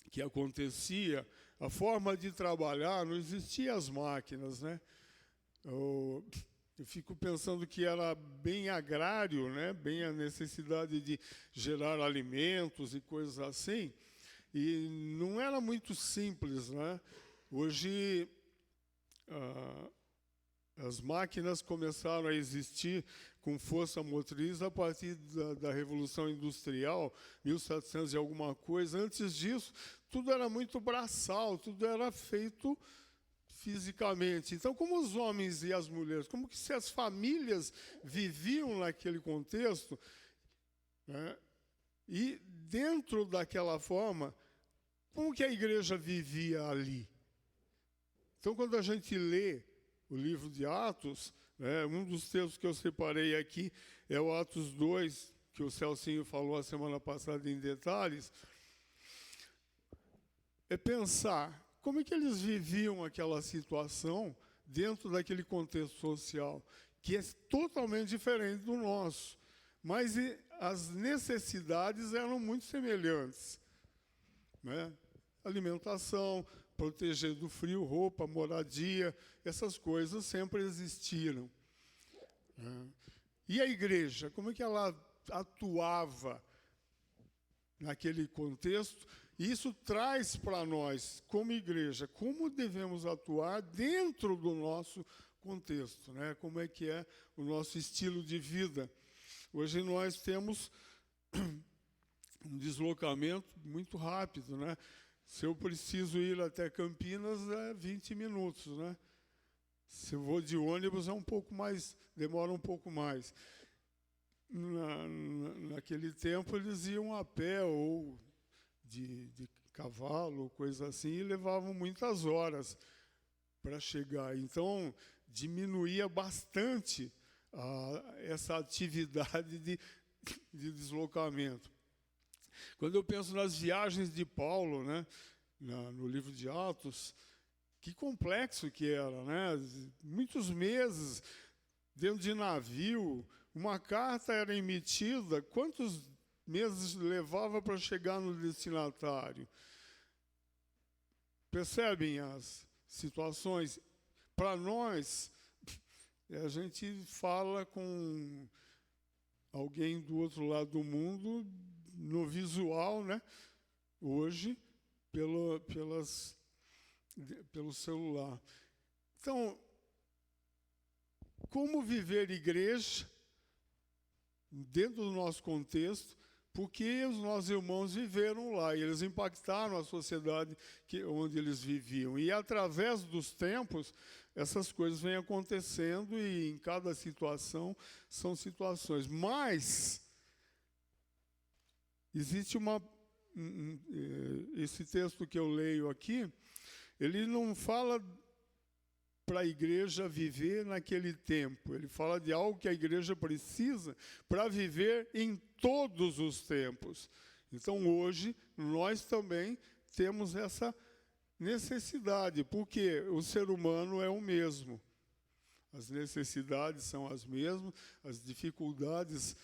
que acontecia, a forma de trabalhar, não existiam as máquinas, Eu fico pensando que era bem agrário, bem a necessidade de gerar alimentos e coisas assim, e não era muito simples, Hoje as máquinas começaram a existir com força motriz a partir da Revolução Industrial, 1700 e alguma coisa. Antes disso, tudo era muito braçal, tudo era feito fisicamente. Então, como os homens e as mulheres, como que se as famílias viviam naquele contexto, e dentro daquela forma, como que a igreja vivia ali? Então, quando a gente lê o livro de Atos, um dos textos que eu separei aqui é o Atos 2, que o Celcinho falou a semana passada em detalhes, é pensar como é que eles viviam aquela situação dentro daquele contexto social, que é totalmente diferente do nosso, mas as necessidades eram muito semelhantes. Alimentação, proteger do frio, roupa, moradia, essas coisas sempre existiram. E a igreja, como é que ela atuava naquele contexto? Isso traz para nós, como igreja, como devemos atuar dentro do nosso contexto, Como é que é o nosso estilo de vida. Hoje nós temos um deslocamento muito rápido, Se eu preciso ir até Campinas, é 20 minutos, Se eu vou de ônibus, demora um pouco mais. Naquele tempo, eles iam a pé ou de cavalo, coisa assim, e levavam muitas horas para chegar. Então, diminuía bastante essa atividade de deslocamento. Quando eu penso nas viagens de Paulo, né, no livro de Atos, que complexo que era, né? Muitos meses dentro de navio, uma carta era emitida, quantos meses levava para chegar no destinatário? Percebem as situações? Para nós, a gente fala com alguém do outro lado do mundo, no visual, né? Hoje, pelo celular. Então, como viver igreja dentro do nosso contexto? Porque os nossos irmãos viveram lá, e eles impactaram a sociedade onde eles viviam. E, através dos tempos, essas coisas vêm acontecendo, e em cada situação são situações. Mas, existe esse texto que eu leio aqui, ele não fala para a igreja viver naquele tempo. Ele fala de algo que a igreja precisa para viver em todos os tempos. Então, hoje, nós também temos essa necessidade, porque o ser humano é o mesmo. As necessidades são as mesmas, as dificuldades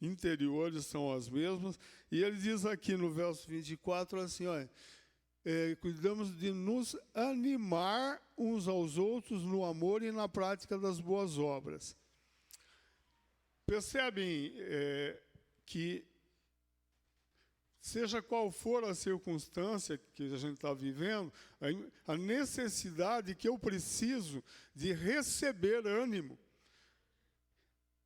interiores são as mesmas. E ele diz aqui no verso 24, assim, olha, cuidamos de nos animar uns aos outros no amor e na prática das boas obras. Percebem que, seja qual for a circunstância que a gente está vivendo, a necessidade que eu preciso de receber ânimo,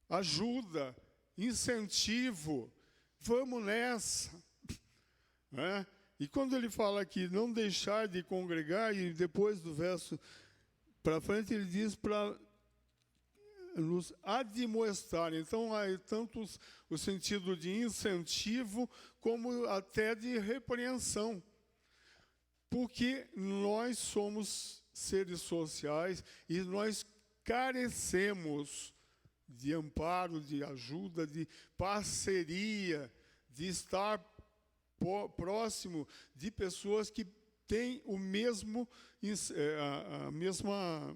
ajuda, incentivo, vamos nessa, né? E quando ele fala aqui, não deixar de congregar, e depois do verso para frente ele diz para nos admoestar. Então, há tanto o sentido de incentivo, como até de repreensão. Porque nós somos seres sociais e nós carecemos de amparo, de ajuda, de parceria, de estar próximo de pessoas que têm o mesmo, a mesma,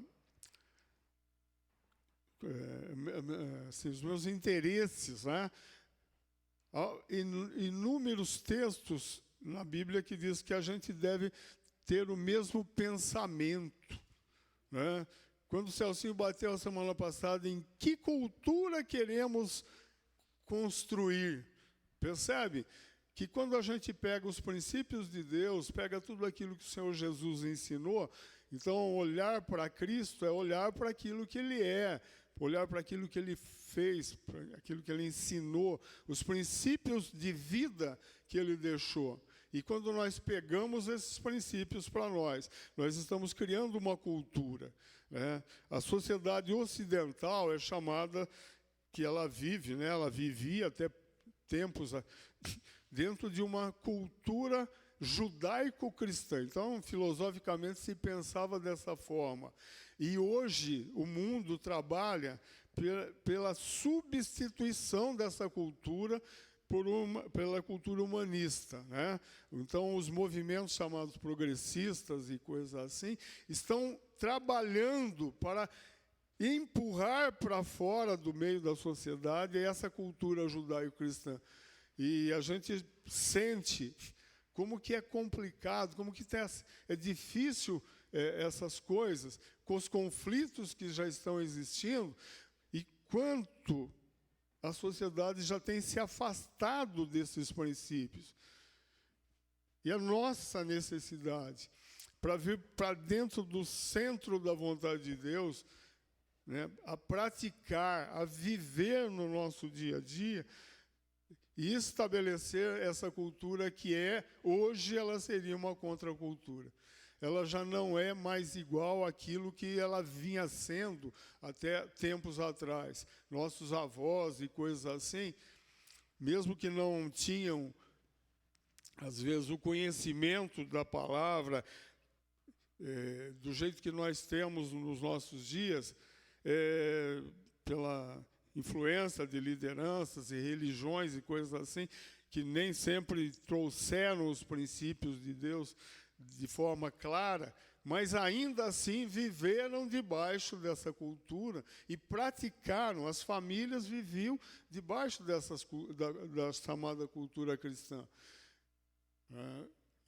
assim, os meus interesses, né? Há inúmeros textos na Bíblia que diz que a gente deve ter o mesmo pensamento, né? Quando o Celcinho bateu a semana passada em que cultura queremos construir, percebe? Que quando a gente pega os princípios de Deus, pega tudo aquilo que o Senhor Jesus ensinou, então olhar para Cristo é olhar para aquilo que Ele é, olhar para aquilo que Ele fez, para aquilo que Ele ensinou, os princípios de vida que Ele deixou. E quando nós pegamos esses princípios para nós estamos criando uma cultura, né? A sociedade ocidental é chamada, que ela vive, né? Ela vivia até tempos dentro de uma cultura judaico-cristã. Então, filosoficamente, se pensava dessa forma. E hoje, o mundo trabalha pela substituição dessa cultura pela cultura humanista, né? Então, os movimentos chamados progressistas e coisas assim estão trabalhando para empurrar para fora do meio da sociedade essa cultura judaico-cristã. E a gente sente como que é complicado, como que é difícil essas coisas, com os conflitos que já estão existindo, e quanto a sociedade já tem se afastado desses princípios. E a nossa necessidade para vir para dentro do centro da vontade de Deus, né, a praticar, a viver no nosso dia a dia, e estabelecer essa cultura que hoje ela seria uma contracultura. Ela já não é mais igual àquilo que ela vinha sendo até tempos atrás. Nossos avós e coisas assim, mesmo que não tinham, às vezes, o conhecimento da palavra, do jeito que nós temos nos nossos dias, pela influência de lideranças e religiões e coisas assim, que nem sempre trouxeram os princípios de Deus de forma clara, mas ainda assim viveram debaixo dessa cultura e praticaram, as famílias viviam debaixo da chamada cultura cristã.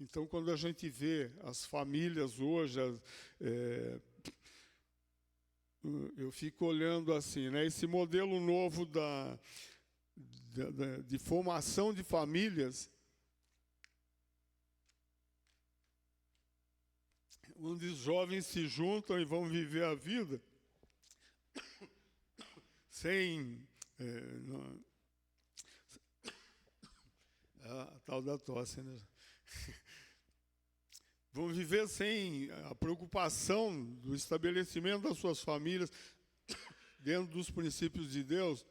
Então, quando a gente vê as famílias hoje, eu fico olhando assim, né, esse modelo novo de formação de famílias, onde os jovens se juntam e vão viver a vida sem... a tal da tosse, né? Vão viver sem a preocupação do estabelecimento das suas famílias dentro dos princípios de Deus,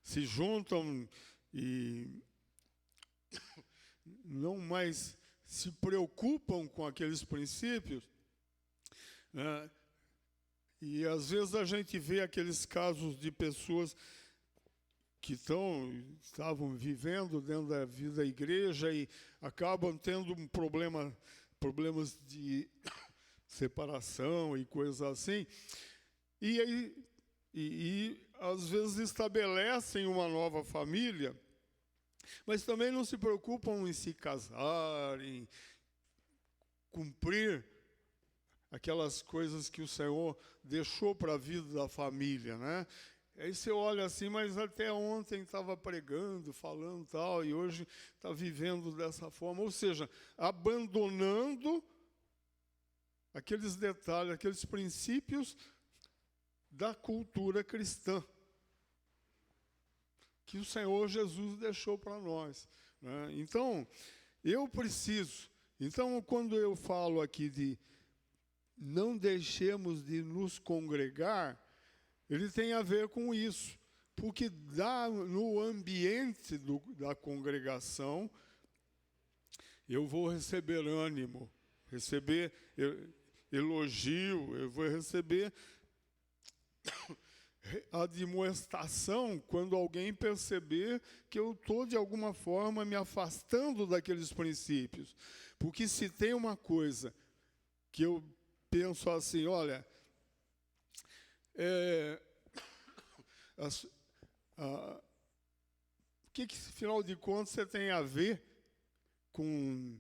se juntam e não mais se preocupam com aqueles princípios, né? E às vezes a gente vê aqueles casos de pessoas que estavam vivendo dentro da vida da igreja e acabam tendo problemas de separação e coisas assim, e às vezes estabelecem uma nova família, mas também não se preocupam em se casar, em cumprir aquelas coisas que o Senhor deixou para a vida da família, né? Aí você olha assim, mas até ontem estava pregando, falando tal, e hoje está vivendo dessa forma. Ou seja, abandonando aqueles detalhes, aqueles princípios da cultura cristã que o Senhor Jesus deixou para nós, né? Então, quando eu falo aqui de não deixemos de nos congregar, ele tem a ver com isso, porque no ambiente da congregação, eu vou receber ânimo, receber elogio, eu vou receber admoestação quando alguém perceber que eu estou, de alguma forma, me afastando daqueles princípios. Porque se tem uma coisa que eu penso assim, olha... o que, afinal de contas, você tem a ver com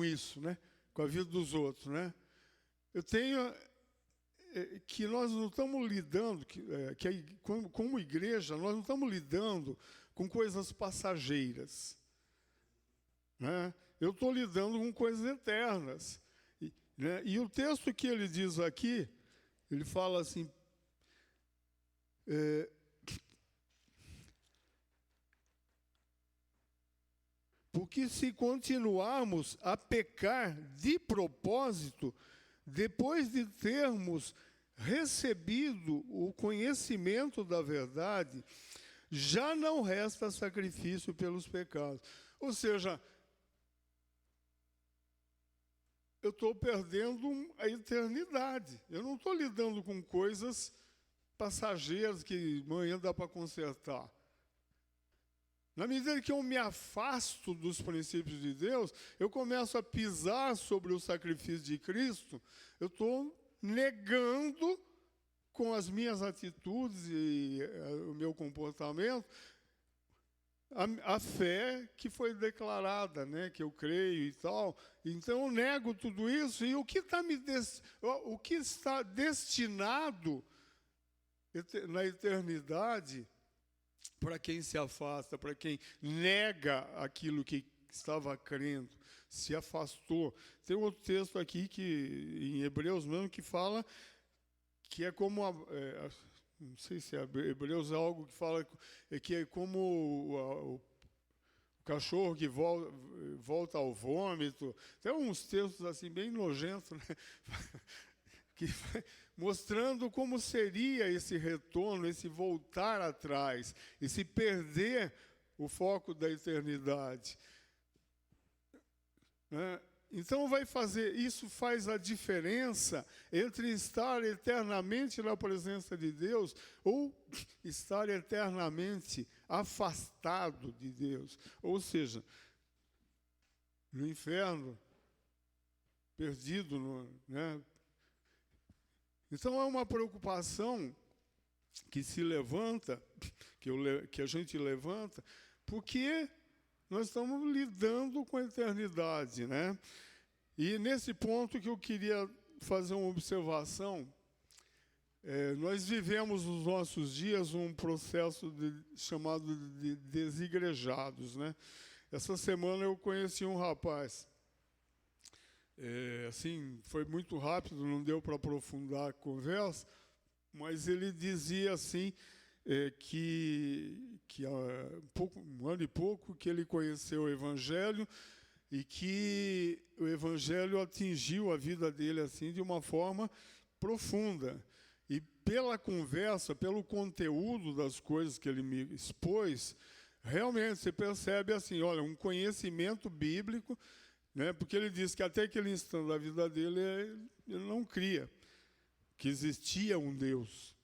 isso, né? Com a vida dos outros, né? Eu tenho que nós não estamos lidando, como igreja, nós não estamos lidando com coisas passageiras, né? Eu estou lidando com coisas eternas. Né? E o texto que ele diz aqui, ele fala assim, porque se continuarmos a pecar de propósito, depois de termos recebido o conhecimento da verdade, já não resta sacrifício pelos pecados. Ou seja, eu estou perdendo a eternidade. Eu não estou lidando com coisas passageiras que amanhã dá para consertar. Na medida que eu me afasto dos princípios de Deus, eu começo a pisar sobre o sacrifício de Cristo, eu estou negando com as minhas atitudes e o meu comportamento a fé que foi declarada, né, que eu creio e tal. Então eu nego tudo isso, e o que está destinado na eternidade para quem se afasta, para quem nega aquilo que estava crendo, se afastou. Tem outro texto aqui em Hebreus mesmo que fala que é como não sei se é Hebreus, é algo que fala que é como o cachorro que volta ao vômito. Tem uns textos assim bem nojentos, né? Que mostrando como seria esse retorno, esse voltar atrás, esse perder o foco da eternidade. Então isso faz a diferença entre estar eternamente na presença de Deus ou estar eternamente afastado de Deus. Ou seja, no inferno, perdido, né? Então é uma preocupação que se levanta, que a gente levanta, porque nós estamos lidando com a eternidade, né? E nesse ponto que eu queria fazer uma observação, nós vivemos nos nossos dias um processo chamado de desigrejados, né? Essa semana eu conheci um rapaz, assim, foi muito rápido, não deu para aprofundar a conversa, mas ele dizia assim, que há um ano e pouco que ele conheceu o Evangelho e que o Evangelho atingiu a vida dele assim de uma forma profunda. E pela conversa, pelo conteúdo das coisas que ele me expôs, realmente você percebe assim, olha, um conhecimento bíblico, né, porque ele disse que até aquele instante da vida dele ele não cria que existia um Deus.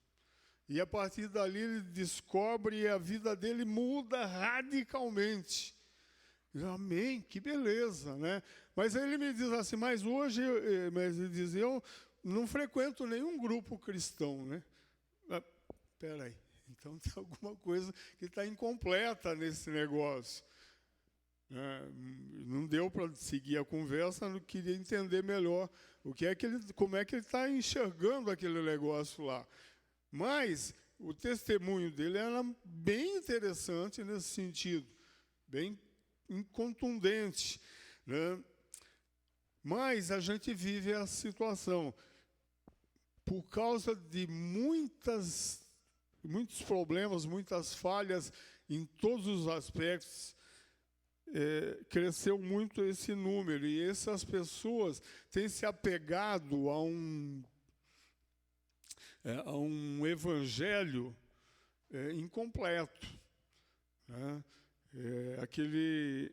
E a partir dali ele descobre e a vida dele muda radicalmente. Amém, que beleza, né? Mas aí ele me diz assim, mas hoje, ele diz, eu não frequento nenhum grupo cristão, né? Espera aí, então tem alguma coisa que está incompleta nesse negócio. Não deu para seguir a conversa, eu queria entender melhor como é que ele está enxergando aquele negócio lá. Mas o testemunho dele era bem interessante nesse sentido, bem contundente, né? Mas a gente vive a situação, por causa de muitos problemas, muitas falhas em todos os aspectos, cresceu muito esse número, e essas pessoas têm se apegado a um evangelho incompleto, né? Aquele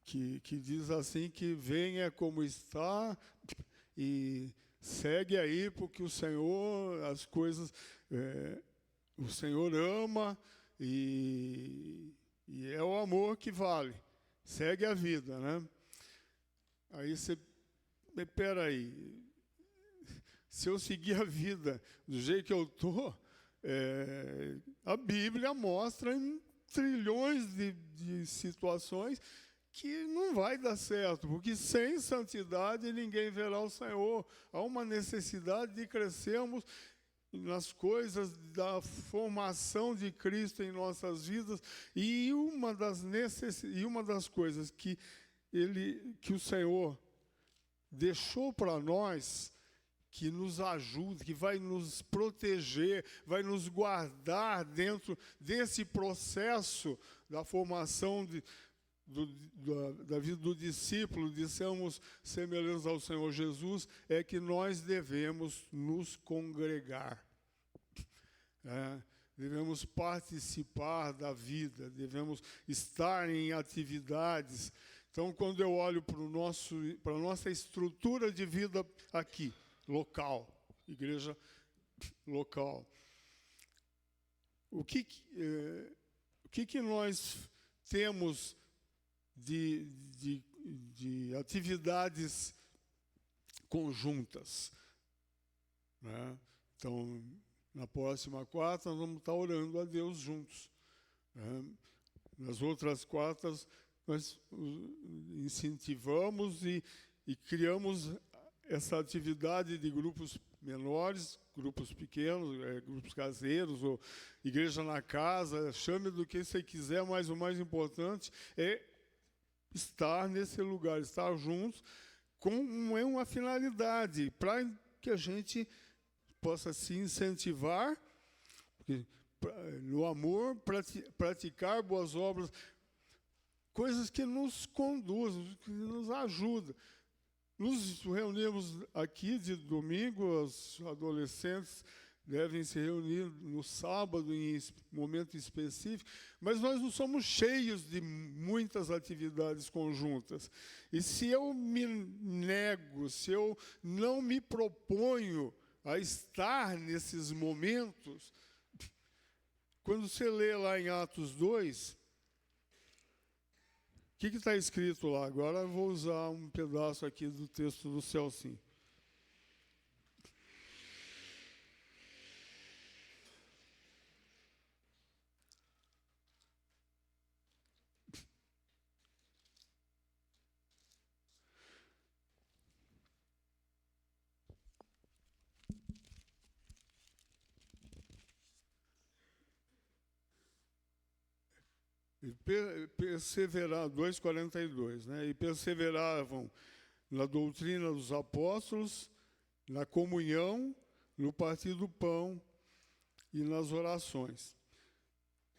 que diz assim que venha como está e segue aí porque o Senhor, as coisas, o Senhor ama e é o amor que vale, segue a vida, né? Aí você, espera aí, se eu seguir a vida do jeito que eu estou, a Bíblia mostra em trilhões de situações que não vai dar certo, porque sem santidade ninguém verá o Senhor. Há uma necessidade de crescermos nas coisas da formação de Cristo em nossas vidas, e uma das coisas que o Senhor deixou para nós, que nos ajuda, que vai nos proteger, vai nos guardar dentro desse processo da formação da vida do discípulo, de sermos semelhantes ao Senhor Jesus, é que nós devemos nos congregar. Devemos participar da vida, devemos estar em atividades. Então, quando eu olho para a nossa estrutura de vida aqui, local, igreja local, o que nós temos de atividades conjuntas, né? Então, na próxima quarta, nós vamos estar orando a Deus juntos, né? Nas outras quartas, nós incentivamos e criamos essa atividade de grupos menores, grupos pequenos, grupos caseiros, ou igreja na casa, chame do que você quiser, mas o mais importante é estar nesse lugar, estar juntos, com uma finalidade, para que a gente possa se incentivar, no amor, praticar boas obras, coisas que nos conduzem, que nos ajudam. Nos reunimos aqui de domingo, os adolescentes devem se reunir no sábado em momento específico, mas nós não somos cheios de muitas atividades conjuntas. E se eu me nego, se eu não me proponho a estar nesses momentos, quando você lê lá em Atos 2, o que está escrito lá? Agora eu vou usar um pedaço aqui do texto do Celcinho. Perseverar, 2,42, né? E perseveravam na doutrina dos apóstolos, na comunhão, no partir do pão e nas orações.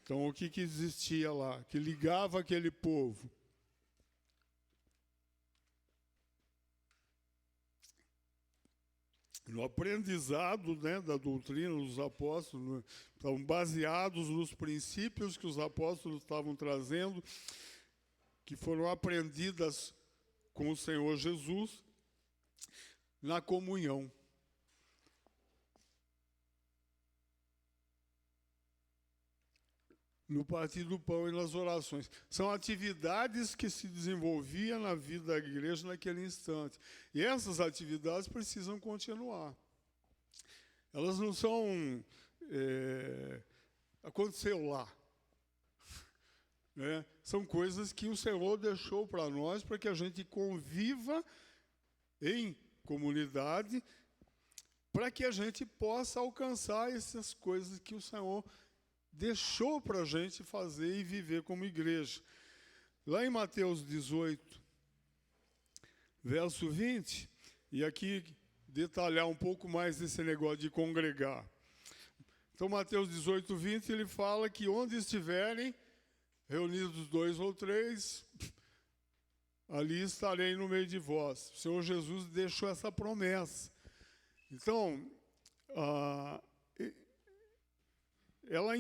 Então, o que existia lá? Que ligava aquele povo? No aprendizado, né, da doutrina dos apóstolos, estavam baseados nos princípios que os apóstolos estavam trazendo, que foram aprendidas com o Senhor Jesus, na comunhão. No partir do pão e nas orações. São atividades que se desenvolviam na vida da igreja naquele instante. E essas atividades precisam continuar. Elas não são... aconteceu lá. Né? São coisas que o Senhor deixou para nós, para que a gente conviva em comunidade, para que a gente possa alcançar essas coisas que o Senhor deixou para a gente fazer e viver como igreja. Lá em Mateus 18, verso 20, e aqui detalhar um pouco mais desse negócio de congregar. Então, Mateus 18, 20, ele fala que onde estiverem reunidos 2 ou 3, ali estarei no meio de vós. O Senhor Jesus deixou essa promessa. Então, ela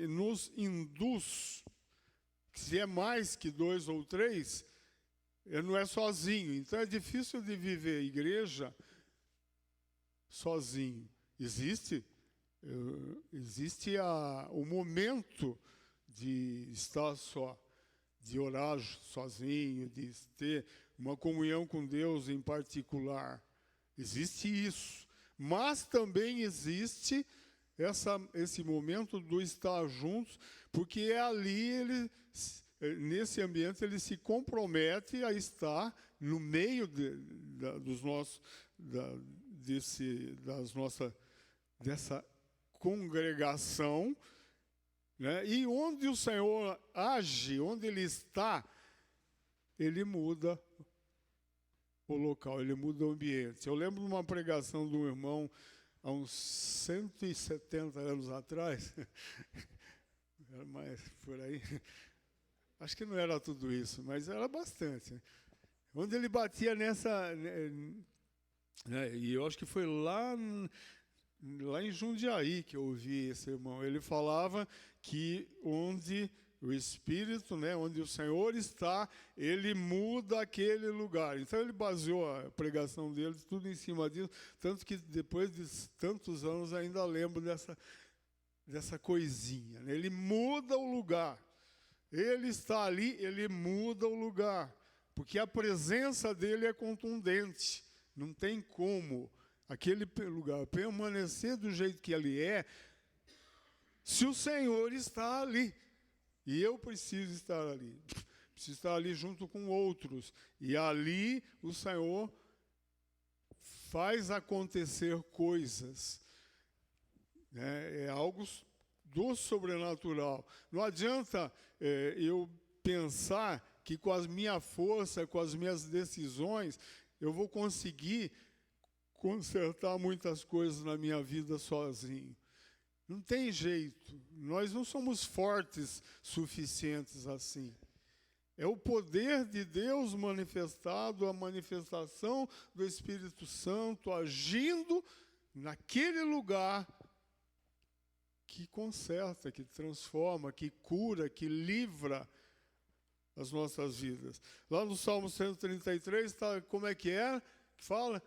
nos induz, que se é mais que 2 ou 3, não é sozinho. Então é difícil de viver igreja sozinho. Existe o momento de estar só, de orar sozinho, de ter uma comunhão com Deus em particular. Existe isso. Mas também existe esse momento do estar juntos, porque é ali, nesse ambiente, ele se compromete a estar no meio dessa congregação, né? E onde o Senhor age, onde Ele está, Ele muda o local, Ele muda o ambiente. Eu lembro de uma pregação de um irmão, há uns 170 anos atrás, mas por aí, acho que não era tudo isso, mas era bastante. Onde ele batia nessa... Né, e eu acho que foi lá em Jundiaí que eu ouvi esse irmão. Ele falava que onde o Espírito, né, onde o Senhor está, ele muda aquele lugar. Então ele baseou a pregação dele tudo em cima disso, tanto que depois de tantos anos ainda lembro dessa coisinha. Né? Ele muda o lugar. Ele está ali, ele muda o lugar, porque a presença dele é contundente. Não tem como aquele lugar permanecer do jeito que ele é, se o Senhor está ali. E eu preciso estar ali. Preciso estar ali junto com outros. E ali o Senhor faz acontecer coisas. Né? É algo do sobrenatural. Não adianta eu pensar que com a minha força, com as minhas decisões, eu vou conseguir consertar muitas coisas na minha vida sozinho. Não tem jeito. Nós não somos fortes suficientes assim. É o poder de Deus manifestado, a manifestação do Espírito Santo agindo naquele lugar que conserta, que transforma, que cura, que livra as nossas vidas. Lá no Salmo 133, tá, como é que é? Fala,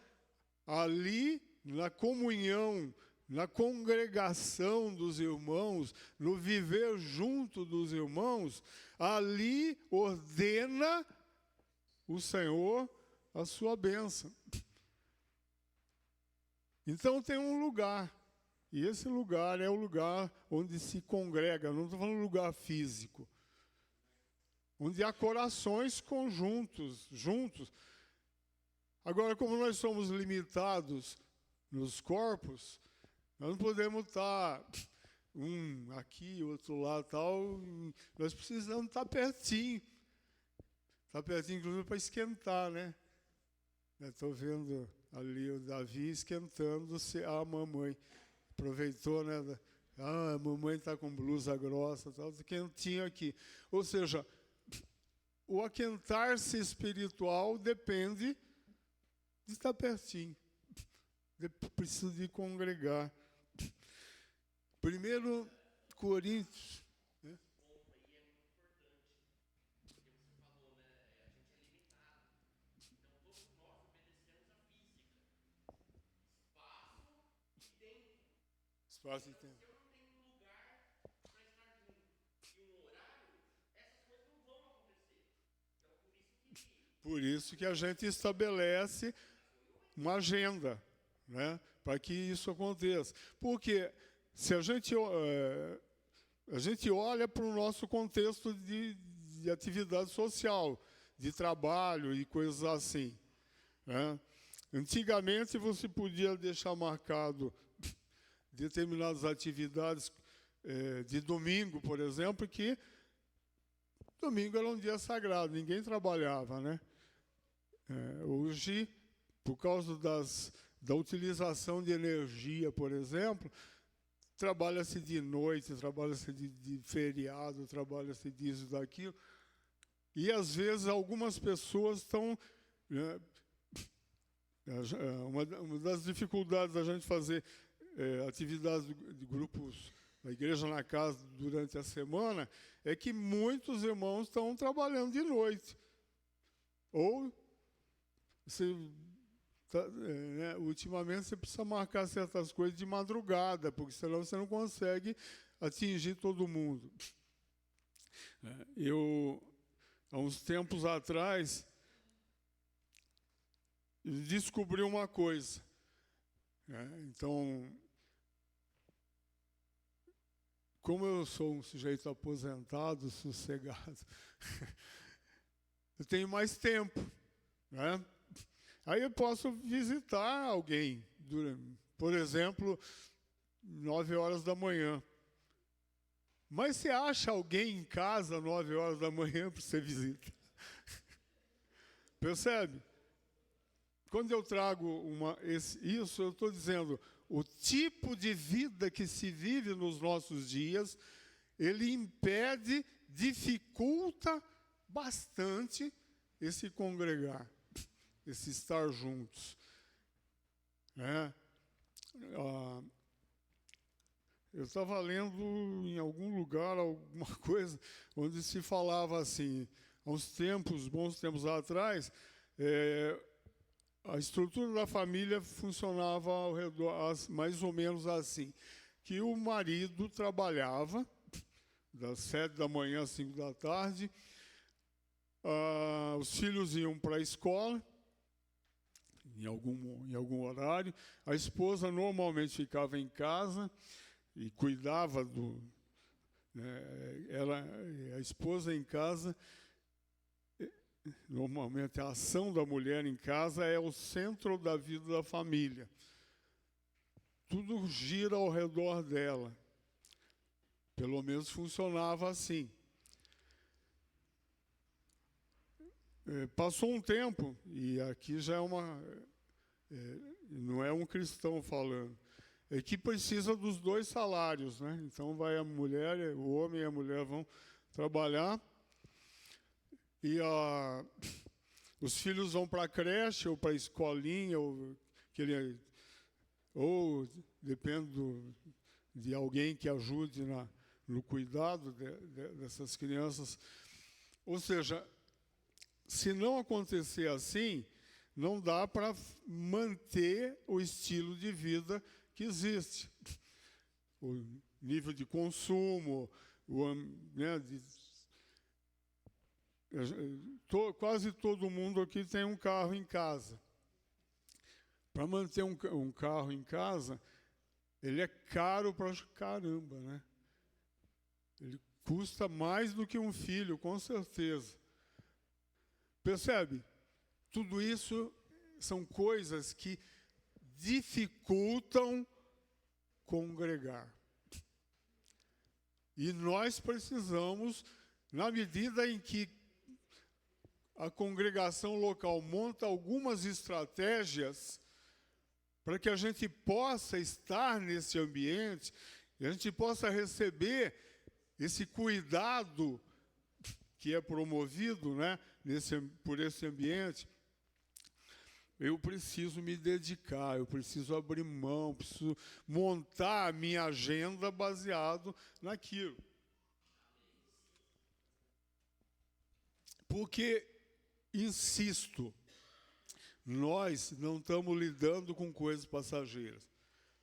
ali, na comunhão, na congregação dos irmãos, no viver junto dos irmãos, ali ordena o Senhor a sua bênção. Então tem um lugar, e esse lugar é o lugar onde se congrega, não estou falando lugar físico, onde há corações conjuntos, juntos. Agora, como nós somos limitados nos corpos, nós não podemos estar um aqui, outro lá, tal. Nós precisamos estar pertinho. Estar pertinho, inclusive, para esquentar, né? Estou vendo ali o Davi esquentando-se a mamãe. Aproveitou, né? Ah, a mamãe está com blusa grossa, tal, quentinho aqui. Ou seja, o aquentar-se espiritual depende de estar pertinho. Precisa de congregar. 1 Coríntios. Né? Espaço e tempo. Por isso que a gente estabelece uma agenda, né, para que isso aconteça. Porque se a gente olha para o nosso contexto de atividade social, de trabalho e coisas assim, né? Antigamente você podia deixar marcado determinadas atividades de domingo, por exemplo, que domingo era um dia sagrado, ninguém trabalhava, né? Hoje, por causa da utilização de energia, por exemplo, trabalha-se de noite, trabalha-se de feriado, trabalha-se disso, daquilo. E, às vezes, algumas pessoas estão... Uma das dificuldades da gente fazer atividades de grupos da Igreja na Casa durante a semana é que muitos irmãos estão trabalhando de noite. Ou... ultimamente você precisa marcar certas coisas de madrugada, porque senão você não consegue atingir todo mundo. Eu, há uns tempos atrás, descobri uma coisa. Então, como eu sou um sujeito aposentado, sossegado, eu tenho mais tempo, né? Aí eu posso visitar alguém, por exemplo, 9 horas da manhã. Mas você acha alguém em casa 9 horas da manhã para você visitar? Percebe? Quando eu trago isso, eu estou dizendo, o tipo de vida que se vive nos nossos dias, ele impede, dificulta bastante esse congregar, esse estar juntos. Eu estava lendo em algum lugar alguma coisa onde se falava assim, há bons tempos atrás, a estrutura da família funcionava ao redor, mais ou menos assim, que o marido trabalhava das 7 da manhã às 5 da tarde, os filhos iam para a escola, em algum horário, a esposa normalmente ficava em casa e cuidava a esposa em casa. Normalmente a ação da mulher em casa é o centro da vida da família. Tudo gira ao redor dela. Pelo menos funcionava assim. Passou um tempo, e aqui já não é um cristão falando, é que precisa dos 2 salários, né? Então vai a mulher, o homem e a mulher vão trabalhar, e os filhos vão para a creche ou para a escolinha, ou depende de alguém que ajude no cuidado dessas crianças. Ou seja, se não acontecer assim, não dá para manter o estilo de vida que existe. O nível de consumo, quase todo mundo aqui tem um carro em casa. Para manter um carro em casa, ele é caro para caramba, né? Ele custa mais do que um filho, com certeza. Percebe? Tudo isso são coisas que dificultam congregar. E nós precisamos, na medida em que a congregação local monta algumas estratégias para que a gente possa estar nesse ambiente, e a gente possa receber esse cuidado que é promovido, né, por esse ambiente, eu preciso me dedicar, eu preciso abrir mão, preciso montar a minha agenda baseado naquilo. Porque, insisto, nós não estamos lidando com coisas passageiras.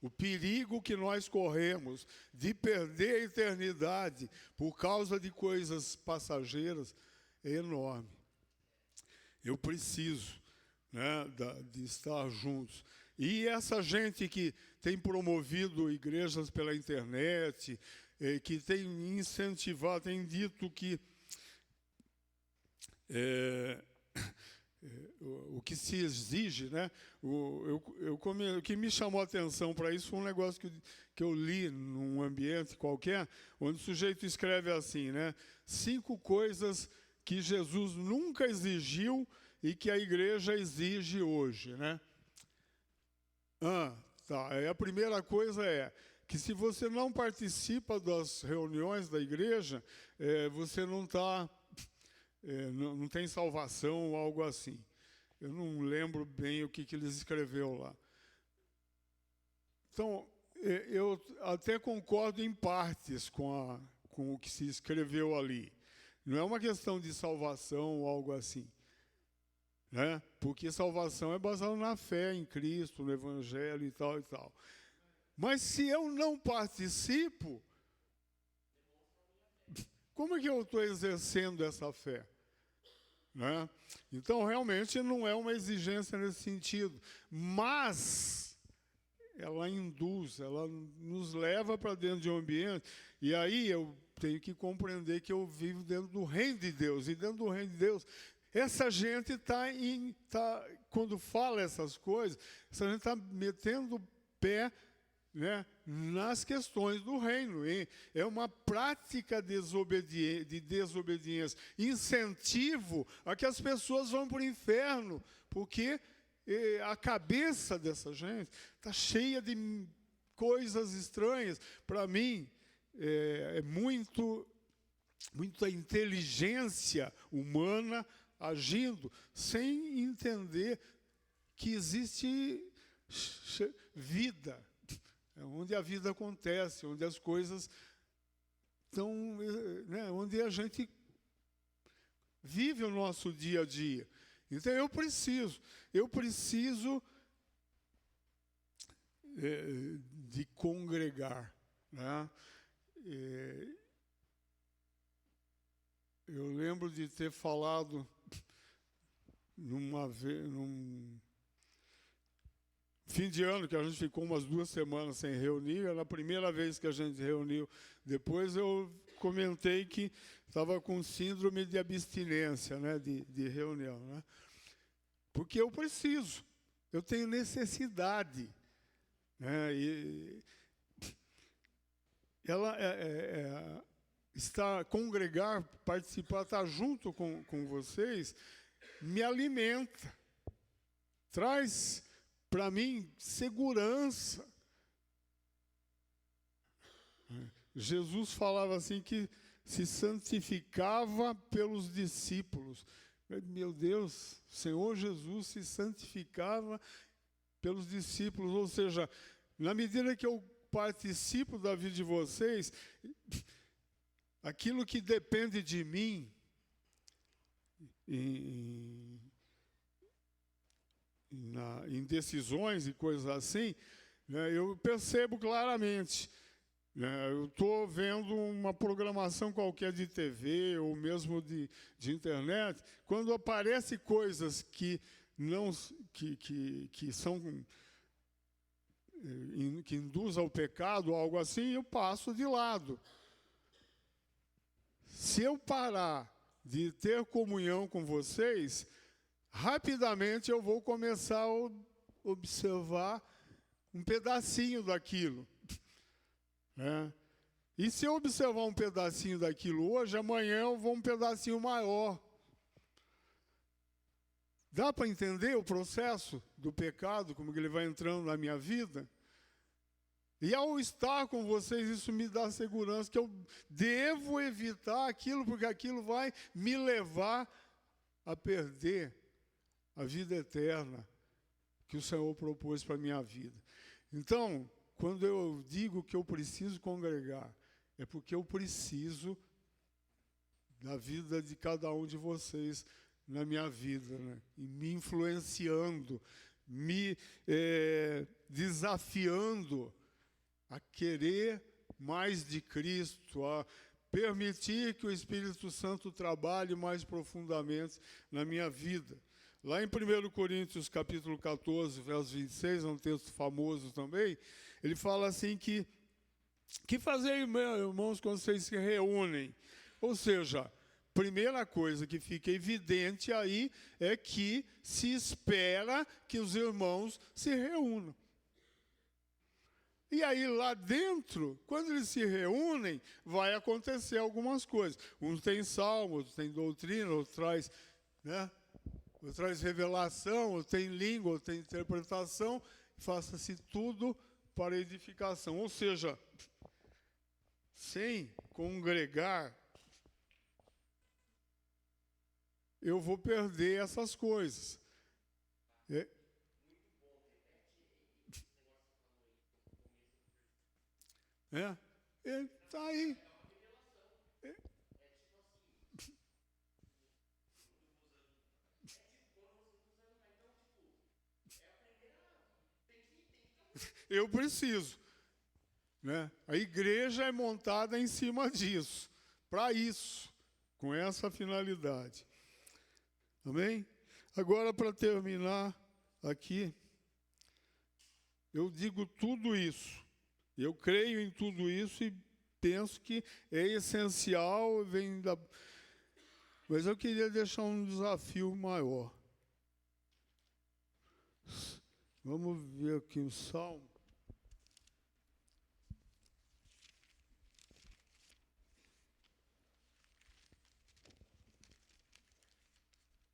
O perigo que nós corremos de perder a eternidade por causa de coisas passageiras é enorme. Eu preciso, né, de estar juntos. E essa gente que tem promovido igrejas pela internet, que tem incentivado, tem dito que o que se exige, né? O que me chamou a atenção para isso foi um negócio que eu li num ambiente qualquer, onde o sujeito escreve assim, né? 5 coisas que Jesus nunca exigiu e que a igreja exige hoje, né? A primeira coisa é que se você não participa das reuniões da igreja, você não está... não tem salvação ou algo assim. Eu não lembro bem o que ele escreveu lá. Então, eu até concordo em partes com o que se escreveu ali. Não é uma questão de salvação ou algo assim, né? Porque salvação é baseada na fé em Cristo, no Evangelho e tal e tal. Mas se eu não participo, como é que eu estou exercendo essa fé? Né? Então, realmente, não é uma exigência nesse sentido. Mas ela induz, ela nos leva para dentro de um ambiente. E aí eu tenho que compreender que eu vivo dentro do reino de Deus. E dentro do reino de Deus, essa gente quando fala essas coisas, essa gente está metendo o pé, né, nas questões do reino. É uma prática de desobediência, incentivo a que as pessoas vão para o inferno, porque a cabeça dessa gente está cheia de coisas estranhas. Para mim, é muita inteligência humana agindo sem entender que existe vida, onde a vida acontece, onde as coisas estão, né, onde a gente vive o nosso dia a dia. Então eu preciso de congregar, né? Eu lembro de ter falado num fim de ano, que a gente ficou umas 2 semanas sem reunir. Na primeira vez que a gente reuniu, depois eu comentei que estava com síndrome de abstinência, né, de reunião, né? Porque eu tenho necessidade, né? E ela congregar, participar, estar junto com vocês, me alimenta, traz para mim segurança. Jesus falava assim que se santificava pelos discípulos. Meu Deus, o Senhor Jesus se santificava pelos discípulos, ou seja, na medida que eu participo da vida de vocês, aquilo que depende de mim, em decisões e coisas assim, né, eu percebo claramente. Né, eu estou vendo uma programação qualquer de TV ou mesmo de internet, quando aparecem coisas que não que são que induzem ao pecado, algo assim, eu passo de lado. Se eu parar de ter comunhão com vocês, rapidamente eu vou começar a observar um pedacinho daquilo. Né? E se eu observar um pedacinho daquilo hoje, amanhã eu vou um pedacinho maior. Dá para entender o processo do pecado, como ele vai entrando na minha vida? E ao estar com vocês, isso me dá segurança que eu devo evitar aquilo, porque aquilo vai me levar a perder a vida eterna que o Senhor propôs para a minha vida. Então, quando eu digo que eu preciso congregar, é porque eu preciso da vida de cada um de vocês na minha vida, né? E me influenciando, me desafiando a querer mais de Cristo, a permitir que o Espírito Santo trabalhe mais profundamente na minha vida. Lá em 1 Coríntios, capítulo 14, verso 26, é um texto famoso também, ele fala assim que fazer, irmãos, quando vocês se reúnem? Ou seja, primeira coisa que fica evidente aí é que se espera que os irmãos se reúnam. E aí, lá dentro, quando eles se reúnem, vai acontecer algumas coisas. Uns têm salmo, outros têm doutrina, outros traz, né, outros traz revelação, outros têm língua, outros têm interpretação. Faça-se tudo para edificação. Ou seja, sem congregar, eu vou perder essas coisas. Está aí. Eu preciso. Né? A igreja é montada em cima disso, para isso, com essa finalidade. Amém? Agora, para terminar aqui, eu digo tudo isso. Eu creio em tudo isso e penso que é essencial, mas eu queria deixar um desafio maior. Vamos ver aqui o Salmo.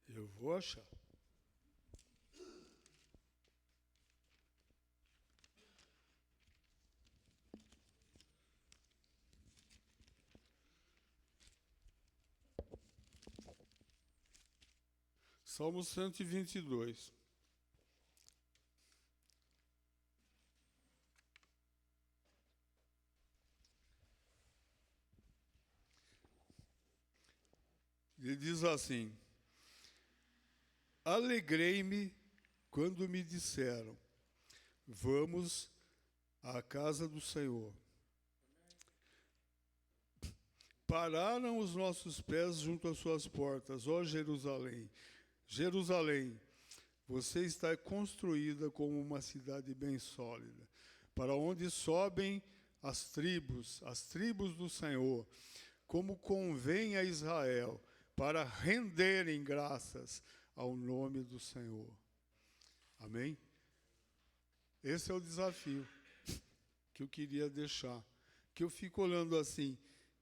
Eu vou achar. Salmo 122. Ele diz assim: alegrei-me quando me disseram, vamos à casa do Senhor. Pararam os nossos pés junto às suas portas, ó Jerusalém. Jerusalém, você está construída como uma cidade bem sólida, para onde sobem as tribos do Senhor, como convém a Israel, para renderem graças ao nome do Senhor. Amém? Esse é o desafio que eu queria deixar, que eu fico olhando assim,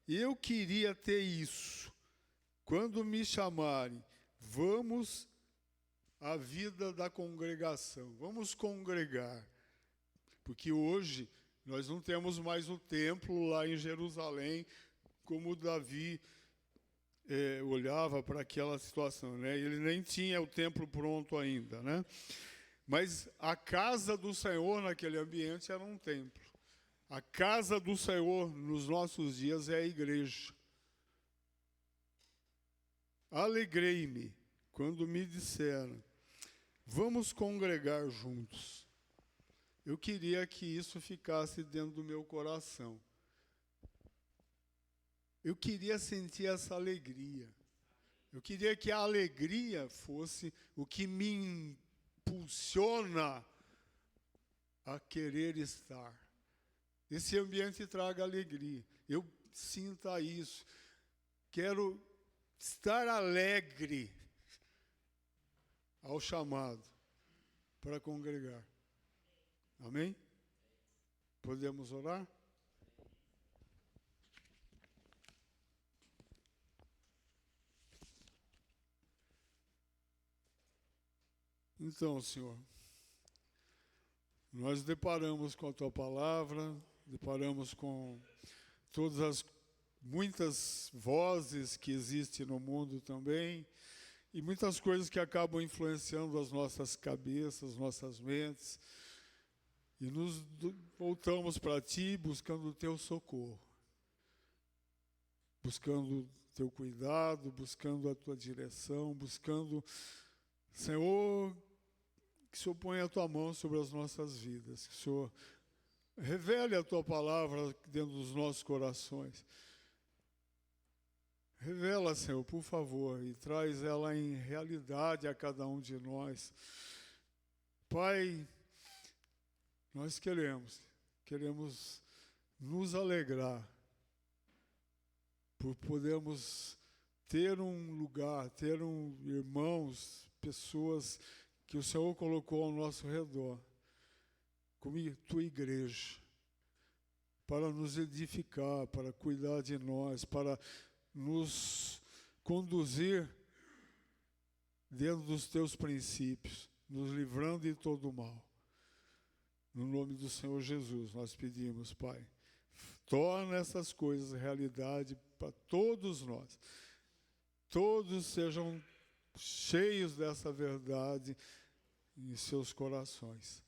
eu queria ter isso. Quando me chamarem, vamos à vida da congregação, vamos congregar. Porque hoje nós não temos mais o templo lá em Jerusalém, como Davi olhava para aquela situação, né? Ele nem tinha o templo pronto ainda, né? Mas a casa do Senhor naquele ambiente era um templo. A casa do Senhor nos nossos dias é a igreja. Alegrei-me quando me disseram, vamos congregar juntos. Eu queria que isso ficasse dentro do meu coração. Eu queria sentir essa alegria. Eu queria que a alegria fosse o que me impulsiona a querer estar. Esse ambiente traga alegria. Eu sinta isso. Quero estar alegre ao chamado para congregar. Amém? Podemos orar? Então, Senhor, nós deparamos com a Tua palavra, deparamos com todas as muitas vozes que existem no mundo também, e muitas coisas que acabam influenciando as nossas cabeças, nossas mentes, e nos voltamos para Ti buscando o Teu socorro, buscando o Teu cuidado, buscando a Tua direção, buscando, Senhor, que o Senhor ponha a Tua mão sobre as nossas vidas, que o Senhor revele a Tua palavra dentro dos nossos corações. Revela, Senhor, por favor, e traz ela em realidade a cada um de nós. Pai, nós queremos nos alegrar por podermos ter um lugar, ter irmãos, pessoas que o Senhor colocou ao nosso redor, como Tua igreja, para nos edificar, para cuidar de nós, para nos conduzir dentro dos Teus princípios, nos livrando de todo o mal. No nome do Senhor Jesus, nós pedimos, Pai, torna essas coisas realidade para todos nós. Todos sejam cheios dessa verdade em seus corações.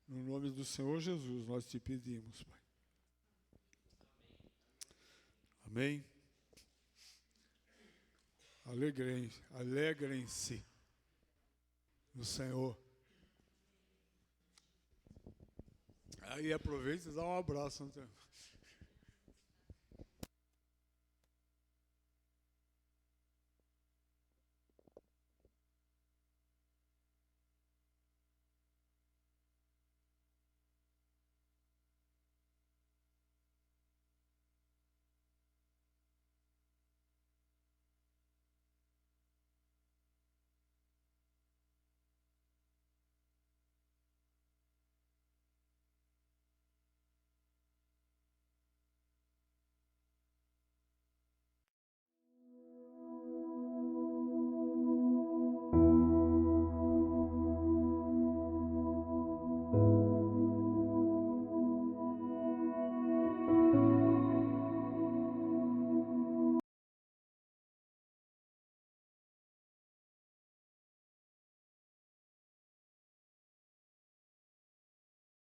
No nome do Senhor Jesus, nós te pedimos, Pai. Amém? Alegrem-se no Senhor. Aí aproveita e dá um abraço.